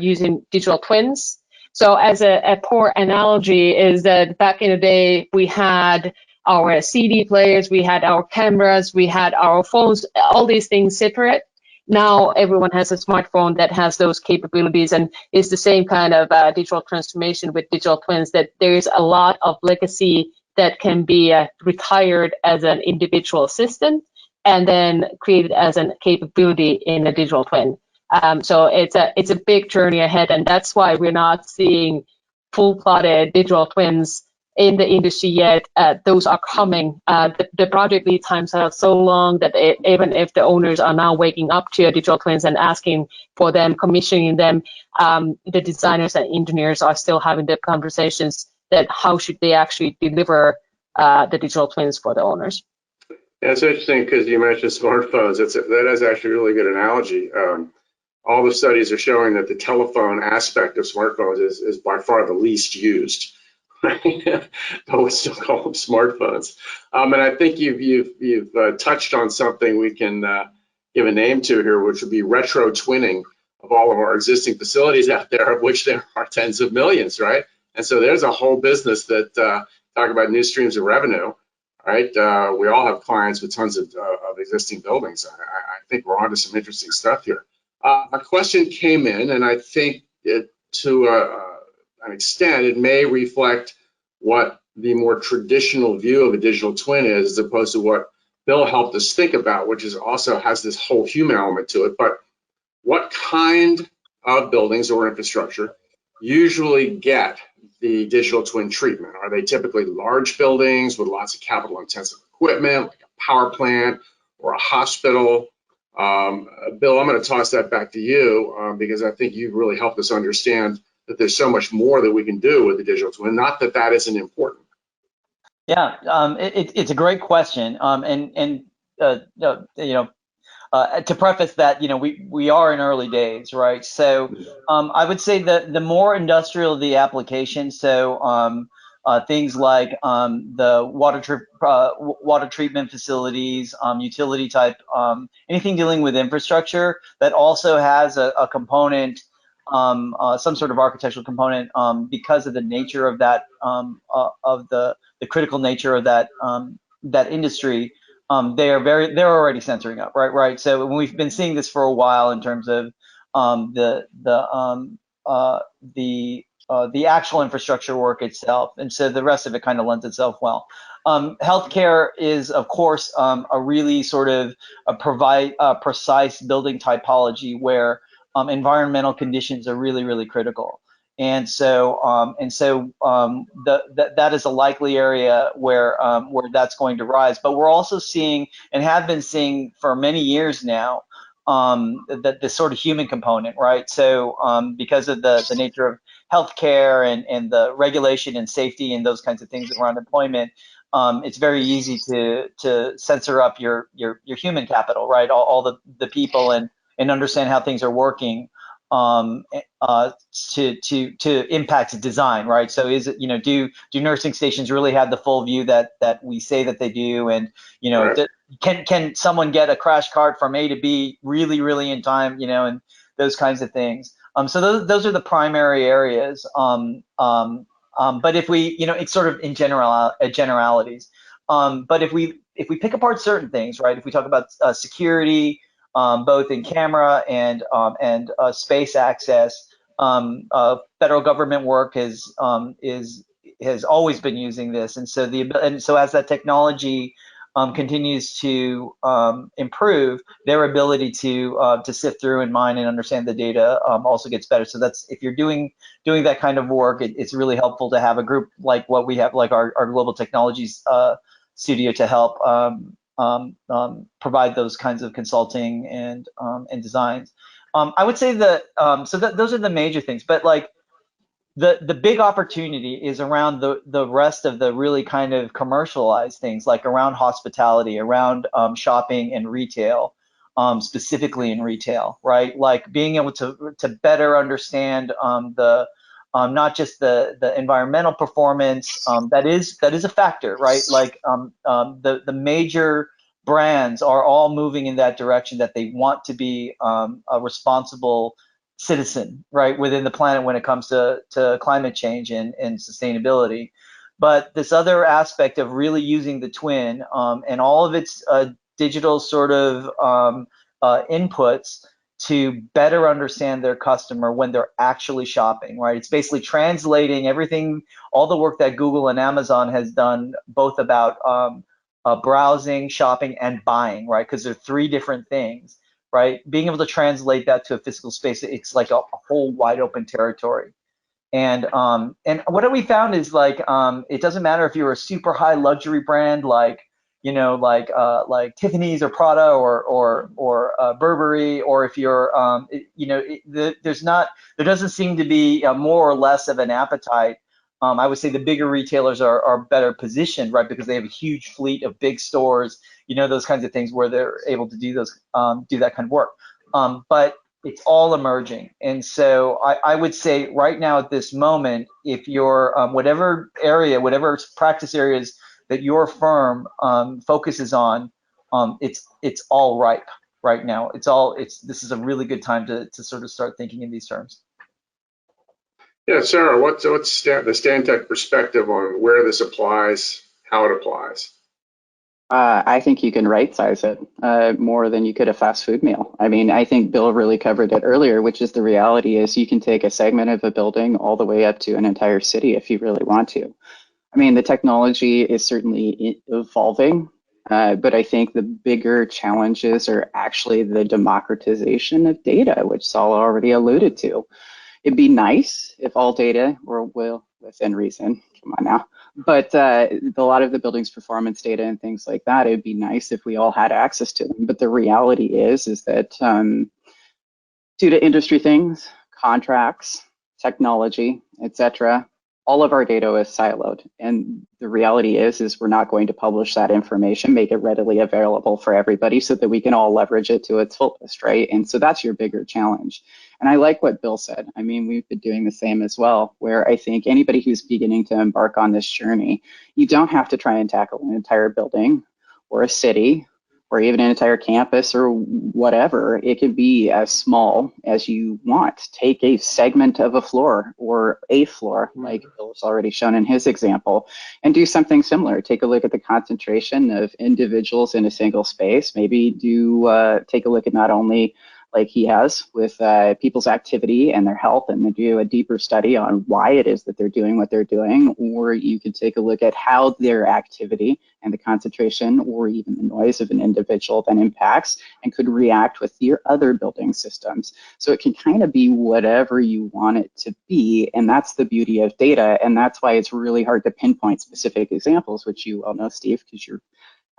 using digital twins. So as a poor analogy is that back in the day, we had our CD players, we had our cameras, we had our phones, all these things separate. Now everyone has a smartphone that has those capabilities, and it's the same kind of digital transformation with digital twins, that there's a lot of legacy that can be retired as an individual system and then create it as a capability in a digital twin. So it's a big journey ahead, and that's why we're not seeing full-blooded digital twins in the industry yet. Those are coming. The project lead times are so long that even if the owners are now waking up to digital twins and asking for them, commissioning them, the designers and engineers are still having the conversations that how should they actually deliver the digital twins for the owners. Yeah, it's interesting because you mentioned smartphones. That is actually a really good analogy. All the studies are showing that the telephone aspect of smartphones is by far the least used, right? But we still call them smartphones. And I think you've touched on something we can give a name to here, which would be retro twinning of all of our existing facilities out there, of which there are tens of millions, right? And so there's a whole business that talk about new streams of revenue, right? We all have clients with tons of existing buildings. I think we're onto some interesting stuff here. A question came in, and I think to an extent, it may reflect what the more traditional view of a digital twin is, as opposed to what Bill helped us think about, which is also has this whole human element to it. But what kind of buildings or infrastructure usually get the digital twin treatment? Are they typically large buildings with lots of capital intensive equipment, like a power plant or a hospital? Bill, I'm going to toss that back to you because I think you've really helped us understand that there's so much more that we can do with the digital twin. Not that that isn't important. Yeah, it's a great question, to preface that, we are in early days, right? So I would say that the more industrial the application, so things like the water treatment facilities, utility type, anything dealing with infrastructure that also has a component, some sort of architectural component, because of the nature of that, of the critical nature of that that industry. They're already censoring up, right? So we've been seeing this for a while in terms of the actual infrastructure work itself, and so the rest of it kind of lends itself well. Healthcare is, of course, a really sort of precise building typology where environmental conditions are really, really critical. And so that is a likely area where that's going to rise. But we're also seeing, and have been seeing for many years now, that the sort of human component, right? So because of the nature of healthcare and the regulation and safety and those kinds of things around employment, it's very easy to censor up your human capital, right? All the people and understand how things are working. To impact design, right? So is it, do nursing stations really have the full view that we say that they do? And right. Can someone get a crash cart from A to B really, really in time? And those kinds of things. So those are the primary areas. But if we, it's sort of in generalities. But if we pick apart certain things, right? If we talk about security, both in camera and space access, federal government work has always been using this, and so as that technology continues to improve, their ability to sift through and mine and understand the data also gets better. So that's, if you're doing that kind of work, it's really helpful to have a group like what we have, like our global technologies studio, to help provide those kinds of consulting and designs. I would say that those are the major things, but like the big opportunity is around the rest of the really kind of commercialized things, like around hospitality, around shopping and retail, specifically in retail, right? Like being able to better understand not just the environmental performance, that is a factor, right? Like the major brands are all moving in that direction, that they want to be a responsible citizen, right, within the planet when it comes to climate change and sustainability. But this other aspect of really using the twin and all of its digital sort of inputs to better understand their customer when they're actually shopping, right? It's basically translating everything, all the work that Google and Amazon has done, both about browsing, shopping, and buying, right? Because they're three different things, right? Being able to translate that to a physical space, it's like a whole wide open territory. And what we found is like it doesn't matter if you're a super high luxury brand like like Tiffany's or Prada or Burberry, or if you're there doesn't seem to be more or less of an appetite. I would say the bigger retailers are better positioned, right, because they have a huge fleet of big stores, those kinds of things where they're able to do do that kind of work. But it's all emerging. And so I would say right now at this moment, if you're whatever practice areas that your firm focuses on, it's all ripe right now. This is a really good time to sort of start thinking in these terms. Yeah, Sarah, what's the Stantec perspective on where this applies, how it applies? I think you can right size it more than you could a fast food meal. I mean, I think Bill really covered it earlier, which is the reality is you can take a segment of a building all the way up to an entire city if you really want to. I mean, the technology is certainly evolving, but I think the bigger challenges are actually the democratization of data, which Saul already alluded to. It'd be nice if all data were within reason. Come on now. But a lot of the building's performance data and things like that, it'd be nice if we all had access to them. But the reality is that due to industry things, contracts, technology, etc., all of our data is siloed. And the reality is we're not going to publish that information, make it readily available for everybody so that we can all leverage it to its fullest, right? And so that's your bigger challenge. And I like what Bill said. I mean, we've been doing the same as well, where I think anybody who's beginning to embark on this journey, you don't have to try and tackle an entire building or a city or even an entire campus or whatever. It can be as small as you want. Take a segment of a floor or a floor, like Bill's already shown in his example, and do something similar. Take a look at the concentration of individuals in a single space. Maybe take a look at not only like he has with people's activity and their health, and then do a deeper study on why it is that they're doing what they're doing. Or you could take a look at how their activity and the concentration or even the noise of an individual then impacts and could react with your other building systems. So it can kind of be whatever you want it to be, and that's the beauty of data, and that's why it's really hard to pinpoint specific examples, which you all know, Steve, because you're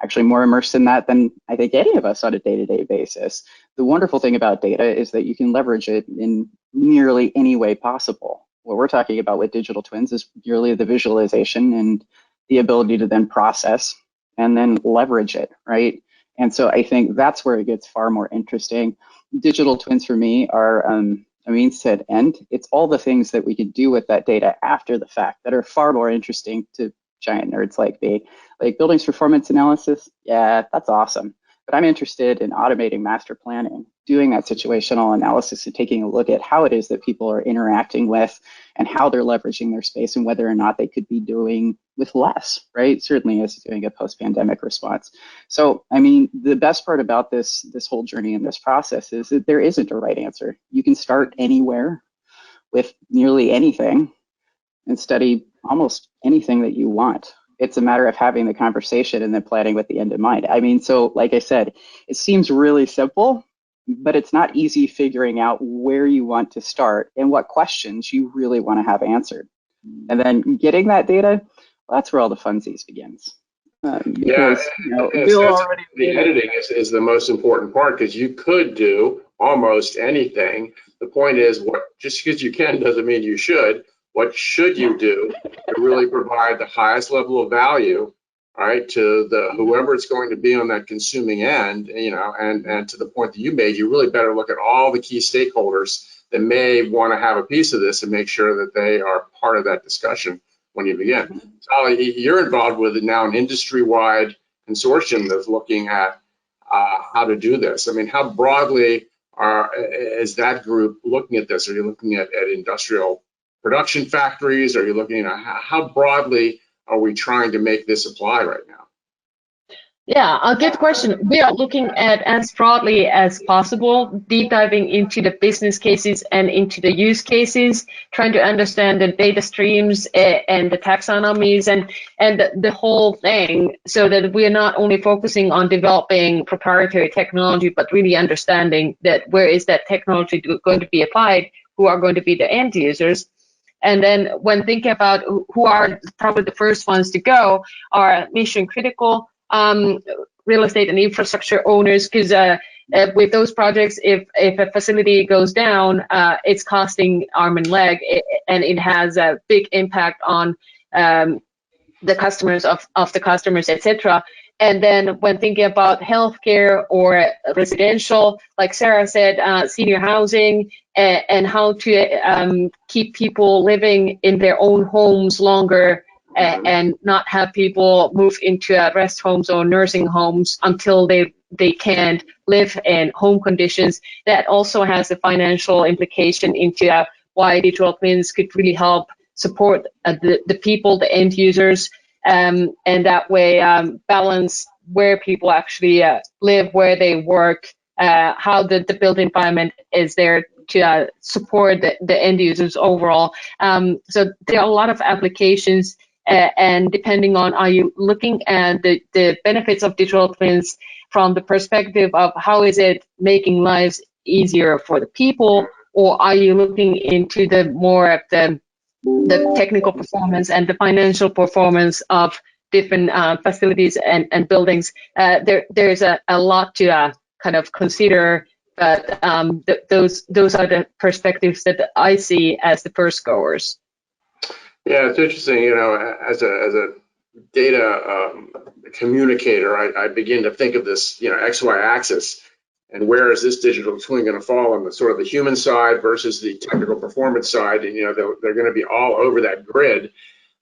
actually more immersed in that than I think any of us on a day-to-day basis. The wonderful thing about data is that you can leverage it in nearly any way possible. What we're talking about with digital twins is purely the visualization and the ability to then process and then leverage it, right? And so I think that's where it gets far more interesting. Digital twins for me are a means to an end. It's all the things that we can do with that data after the fact that are far more interesting to giant nerds like me. Like buildings performance analysis, yeah, that's awesome. But I'm interested in automating master planning, doing that situational analysis and taking a look at how it is that people are interacting with and how they're leveraging their space and whether or not they could be doing with less, right? Certainly as doing a post-pandemic response. So, I mean, the best part about this whole journey and this process is that there isn't a right answer. You can start anywhere with nearly anything and study almost anything that you want. It's a matter of having the conversation and then planning with the end in mind. I mean, so like I said, it seems really simple, but it's not easy figuring out where you want to start and what questions you really want to have answered. And then getting that data, well, that's where all the funsies begins. Because, the editing is the most important part, because you could do almost anything. The point is, just because you can doesn't mean you should. What should you do to really provide the highest level of value, right, to whoever it's going to be on that consuming end, and to the point that you made, you really better look at all the key stakeholders that may want to have a piece of this and make sure that they are part of that discussion when you begin. Sally, you're involved with now an industry-wide consortium that's looking at how to do this. I mean, how broadly is that group looking at this? Are you looking at industrial production factories? Are you looking at how broadly are we trying to make this apply right now? Yeah, a good question. We are looking at as broadly as possible, deep diving into the business cases and into the use cases, trying to understand the data streams and the taxonomies and the whole thing, so that we are not only focusing on developing proprietary technology, but really understanding that where is that technology going to be applied, who are going to be the end users. And then when thinking about who are probably the first ones to go are mission critical real estate and infrastructure owners, because with those projects, if a facility goes down, it's costing arm and leg, and it has a big impact on the customers of the customers, etc. And then when thinking about healthcare or residential, like Sarah said, senior housing and how to keep people living in their own homes longer and not have people move into rest homes or nursing homes until they can't live in home conditions. That also has a financial implication into why digital twins could really help support the people, the end users, and that way balance where people actually live, where they work, how the built environment is there to support the end users overall. So there are a lot of applications, and depending on, are you looking at the benefits of digital twins from the perspective of how is it making lives easier for the people, or are you looking into the more of the technical performance and the financial performance of different facilities and buildings? There's a lot to kind of consider, but those are the perspectives that I see as the first goers. Yeah, it's interesting. You know, as a data communicator, I begin to think of this, you know, XY axis, and where is this digital twin going to fall on the sort of the human side versus the technical performance side? And you know, they're going to be all over that grid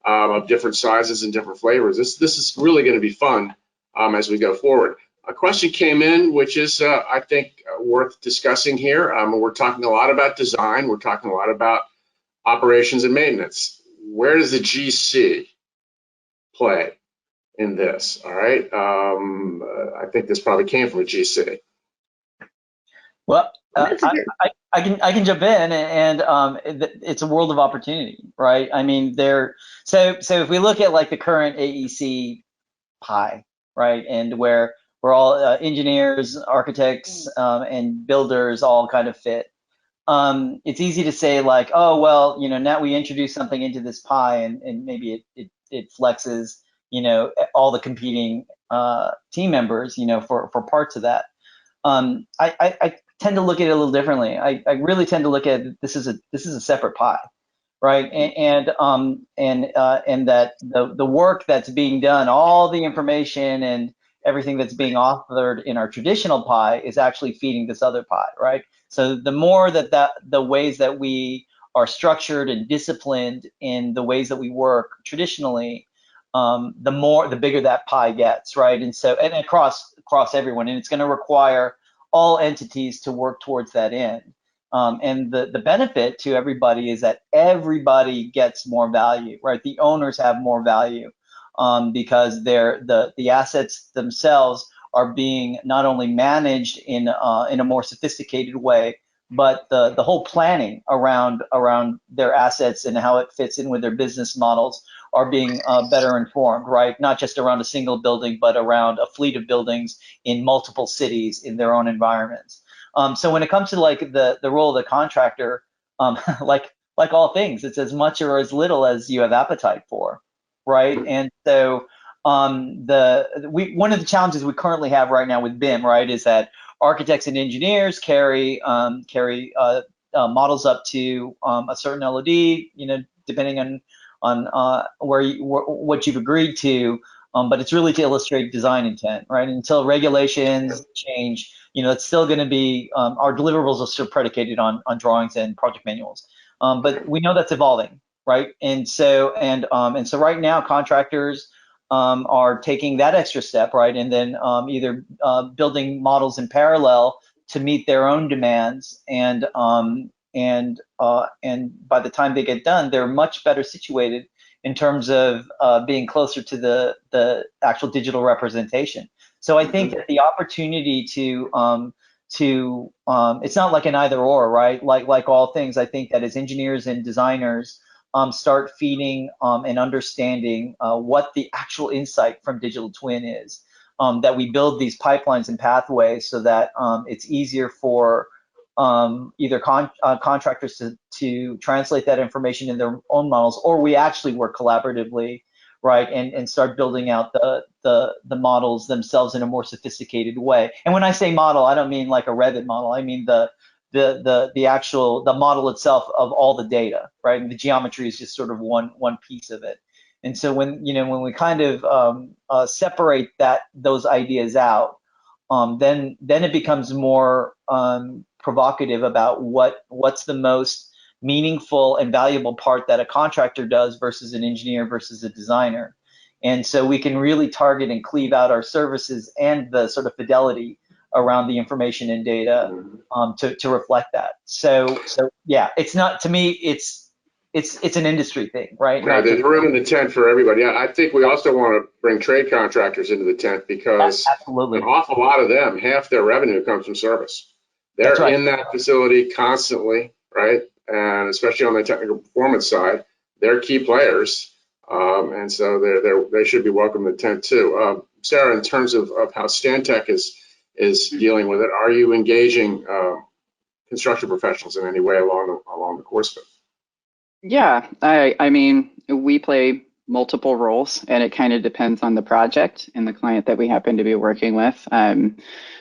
of different sizes and different flavors. This is really going to be fun as we go forward. A question came in, which is I think worth discussing here. We're talking a lot about design. We're talking a lot about operations and maintenance. Where does the GC play in this? All right. I think this probably came from a GC. Well, I can jump in, and it's a world of opportunity, right? I mean, so if we look at like the current AEC pie, right, and where all engineers, architects, and builders all kind of fit. It's easy to say like, oh, well, you know, now we introduce something into this pie and maybe it flexes, you know, all the competing team members, you know, for parts of that. I tend to look at it a little differently. I really tend to look at this is a separate pie, right? And that the work that's being done, all the information and everything that's being authored in our traditional pie is actually feeding this other pie, right? So the more that the ways that we are structured and disciplined in the ways that we work traditionally, the bigger that pie gets, right? And so, and across everyone, and it's going to require all entities to work towards that end. And the benefit to everybody is that everybody gets more value, right? The owners have more value because the assets themselves are being not only managed in a more sophisticated way, but the whole planning around their assets and how it fits in with their business models are being better informed, right? Not just around a single building, but around a fleet of buildings in multiple cities in their own environments. So when it comes to like the role of the contractor, like all things, it's as much or as little as you have appetite for, right? And so one of the challenges we currently have right now with BIM, right, is that architects and engineers carry models up to a certain LOD, you know, depending on what you've agreed to, but it's really to illustrate design intent, right? Until regulations change, you know, it's still going to be our deliverables are still predicated on drawings and project manuals, but we know that's evolving, right? And so right now contractors are taking that extra step, right, and then either building models in parallel to meet their own demands, and by the time they get done, they're much better situated in terms of being closer to the actual digital representation. So I think that the opportunity to it's not like an either or, right? Like all things, I think that as engineers and designers start feeding and understanding what the actual insight from digital twin is, that we build these pipelines and pathways so that it's easier for either contractors to translate that information in their own models, or we actually work collaboratively, right, and start building out the models themselves in a more sophisticated way. And when I say model, I don't mean like a Revit model. I mean the model itself of all the data, right? And the geometry is just sort of one piece of it. And so when we kind of separate those ideas out, then it becomes more provocative about what's the most meaningful and valuable part that a contractor does versus an engineer versus a designer. And so we can really target and cleave out our services and the sort of fidelity around the information and data to reflect that. So yeah, it's not, to me, it's an industry thing, right? Yeah, there's room in the tent for everybody. Yeah, I think we also want to bring trade contractors into the tent, because absolutely, an awful lot of them, half their revenue comes from service. They're right in that facility constantly, right? And especially on the technical performance side, they're key players, and so they should be welcome to the tent too. Sarah, in terms of how Stantec is dealing with it, are you engaging construction professionals in any way along the course of it? Yeah, I mean, we play multiple roles, and it kind of depends on the project and the client that we happen to be working with.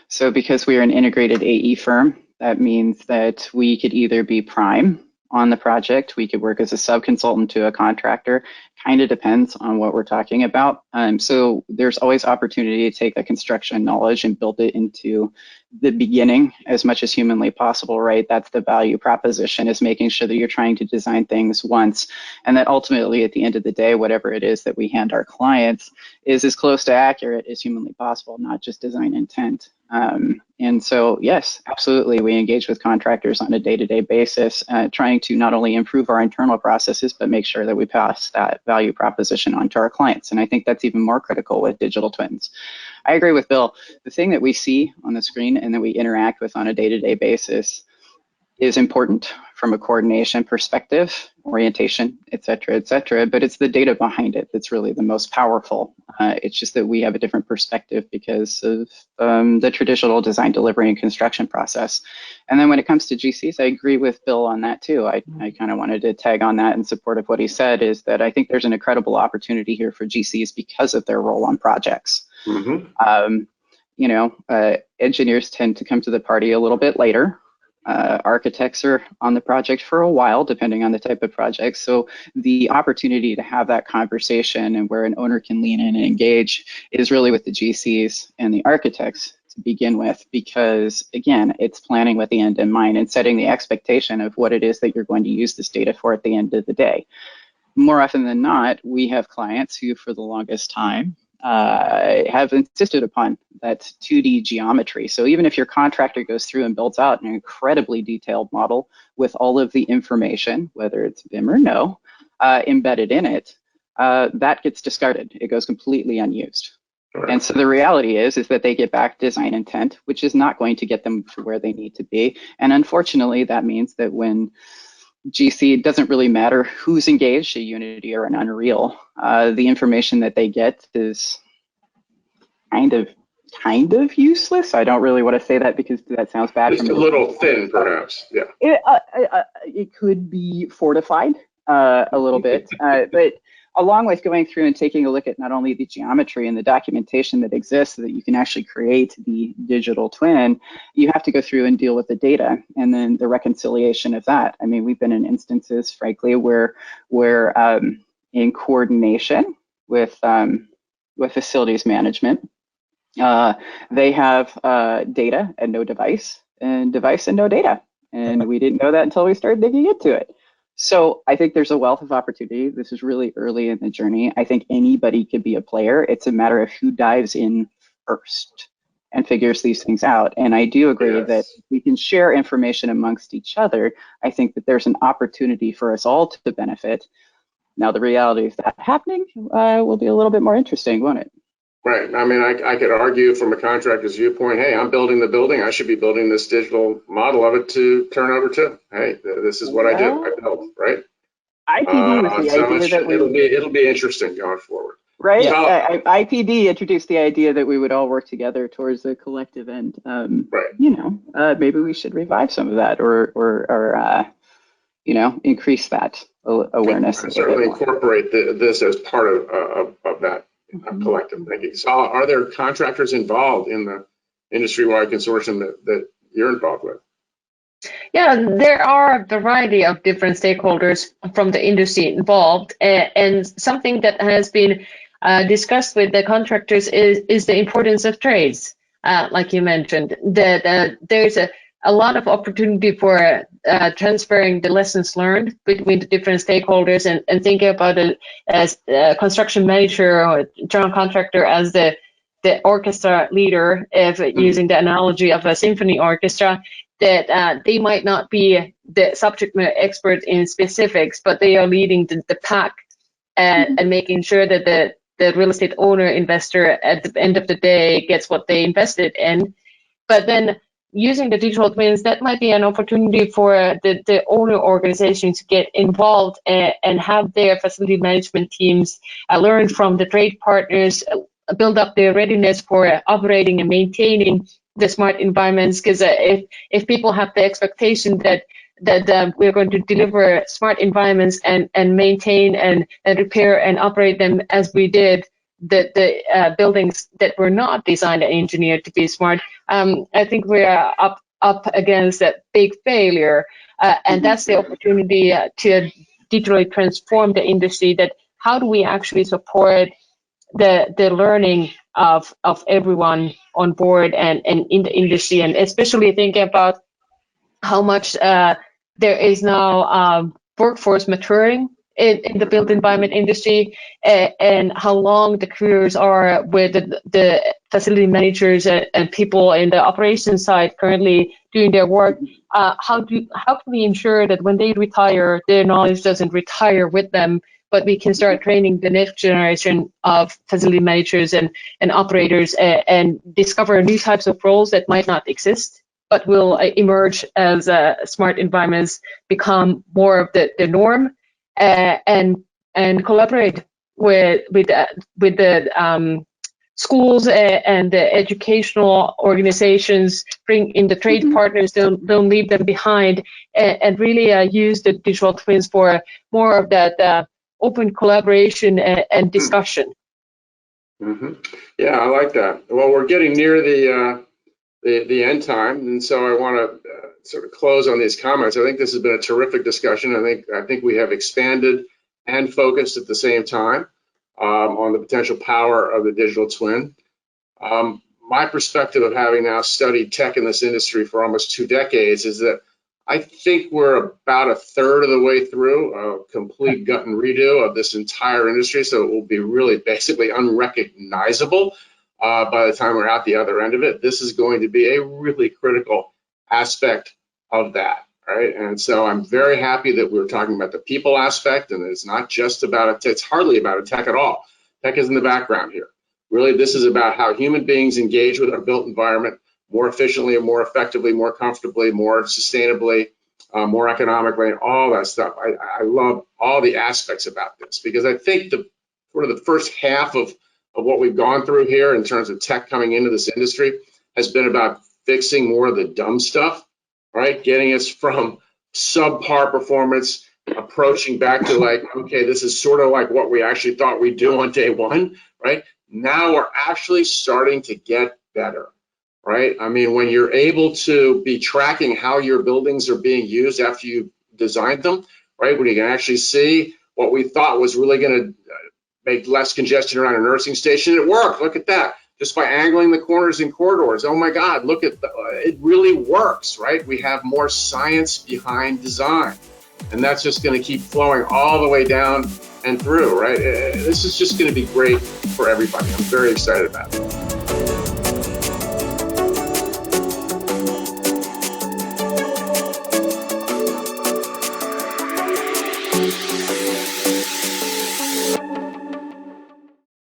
So because we are an integrated AE firm, that means that we could either be prime on the project, we could work as a sub-consultant to a contractor, kind of depends on what we're talking about. So there's always opportunity to take the construction knowledge and build it into the beginning as much as humanly possible, right? That's the value proposition, is making sure that you're trying to design things once, and that ultimately at the end of the day, whatever it is that we hand our clients is as close to accurate as humanly possible, not just design intent. And so, yes, absolutely, we engage with contractors on a day-to-day basis, trying to not only improve our internal processes, but make sure that we pass that value proposition on to our clients. And I think that's even more critical with digital twins. I agree with Bill. The thing that we see on the screen and that we interact with on a day-to-day basis is important from a coordination perspective, orientation, et cetera, but it's the data behind it that's really the most powerful. It's just that we have a different perspective because of the traditional design, delivery, and construction process. And then when it comes to GCs, I agree with Bill on that too. I kind of wanted to tag on that in support of what he said, is that I think there's an incredible opportunity here for GCs because of their role on projects. Engineers tend to come to the party a little bit later. Architects are on the project for a while, depending on the type of project. So the opportunity to have that conversation and where an owner can lean in and engage is really with the GCs and the architects to begin with, because again, it's planning with the end in mind and setting the expectation of what it is that you're going to use this data for at the end of the day. More often than not, we have clients who, for the longest time, have insisted upon that 2D geometry. So even if your contractor goes through and builds out an incredibly detailed model with all of the information, whether it's BIM or no, embedded in it, that gets discarded. It goes completely unused. Right. And so the reality is that they get back design intent, which is not going to get them to where they need to be. And unfortunately, that means that when GC, it doesn't really matter who's engaged, a Unity or an Unreal, the information that they get is kind of useless. I don't really want to say that because that sounds bad. Just a little thin, perhaps. Yeah. It could be fortified a little bit, but along with going through and taking a look at not only the geometry and the documentation that exists so that you can actually create the digital twin, you have to go through and deal with the data and then the reconciliation of that. I mean, we've been in instances, frankly, where we're in coordination with facilities management. They have data and no device, and device and no data. And we didn't know that until we started digging into it. So I think there's a wealth of opportunity. This is really early in the journey. I think anybody could be a player. It's a matter of who dives in first and figures these things out. And I do agree that we can share information amongst each other. I think that there's an opportunity for us all to benefit. Now, the reality of that happening will be a little bit more interesting, won't it? Right. I mean, I could argue from a contractor's viewpoint, hey, I'm building the building. I should be building this digital model of it to turn over to. Hey, this is what I do. I build, right? IPD was the So idea that it'll be interesting going forward. right? Yeah. IPD introduced the idea that we would all work together towards a collective end. Right. Maybe we should revive some of that, or increase that awareness. I certainly incorporate this as part of that collective thinking. So, are there contractors involved in the industry-wide consortium that you're involved with? Yeah, there are a variety of different stakeholders from the industry involved, and something that has been discussed with the contractors is the importance of trades. Like you mentioned, that there's a lot of opportunity for transferring the lessons learned between the different stakeholders, and thinking about it as a construction manager or general contractor as the orchestra leader, if using the analogy of a symphony orchestra, that they might not be the subject matter expert in specifics, but they are leading the pack and making sure that the real estate owner investor at the end of the day gets what they invested in. But then using the digital twins, that might be an opportunity for the owner organization to get involved and have their facility management teams learn from the trade partners, build up their readiness for operating and maintaining the smart environments. Because if people have the expectation that we're going to deliver smart environments and maintain and repair and operate them as we did the buildings that were not designed and engineered to be smart, I think we are up against a big failure, and that's the opportunity to digitally transform the industry. That how do we actually support the learning of everyone on board and in the industry, and especially thinking about how much there is now workforce maturing in the built environment industry, and how long the careers are with the facility managers and people in the operations side currently doing their work. How can we ensure that when they retire, their knowledge doesn't retire with them, but we can start training the next generation of facility managers and operators, and discover new types of roles that might not exist, but will emerge as smart environments become more of the norm, and collaborate with the schools and the educational organizations, bring in the trade partners, don't leave them behind, and really use the digital twins for more of that open collaboration and discussion. Mm-hmm. Yeah, I like that. Well, we're getting near the end time, and so I want to sort of close on these comments. I think this has been a terrific discussion. I think we have expanded and focused at the same time on the potential power of the digital twin. My perspective of having now studied tech in this industry for almost 2 decades is that I think we're about a third of the way through a complete gut and redo of this entire industry, so it will be really basically unrecognizable by the time we're at the other end of it. This is going to be a really critical aspect of that, right? And so I'm very happy that we're talking about the people aspect, and it's not just about it's hardly about a tech at all. Tech is in the background here. Really, this is about how human beings engage with our built environment more efficiently and more effectively, more comfortably, more sustainably, more economically, and all that stuff. I love all the aspects about this, because I think the first half of what we've gone through here in terms of tech coming into this industry has been about fixing more of the dumb stuff, right? Getting us from subpar performance, approaching back to like, okay, this is sort of like what we actually thought we'd do on day one, right? Now we're actually starting to get better, right? I mean, when you're able to be tracking how your buildings are being used after you designed them, right? When you can actually see what we thought was really going to make less congestion around a nursing station, it worked. Look at that. Just by angling the corners and corridors. Oh my God, look at it really works, right? We have more science behind design. And that's just going to keep flowing all the way down and through, right? This is just going to be great for everybody. I'm very excited about it.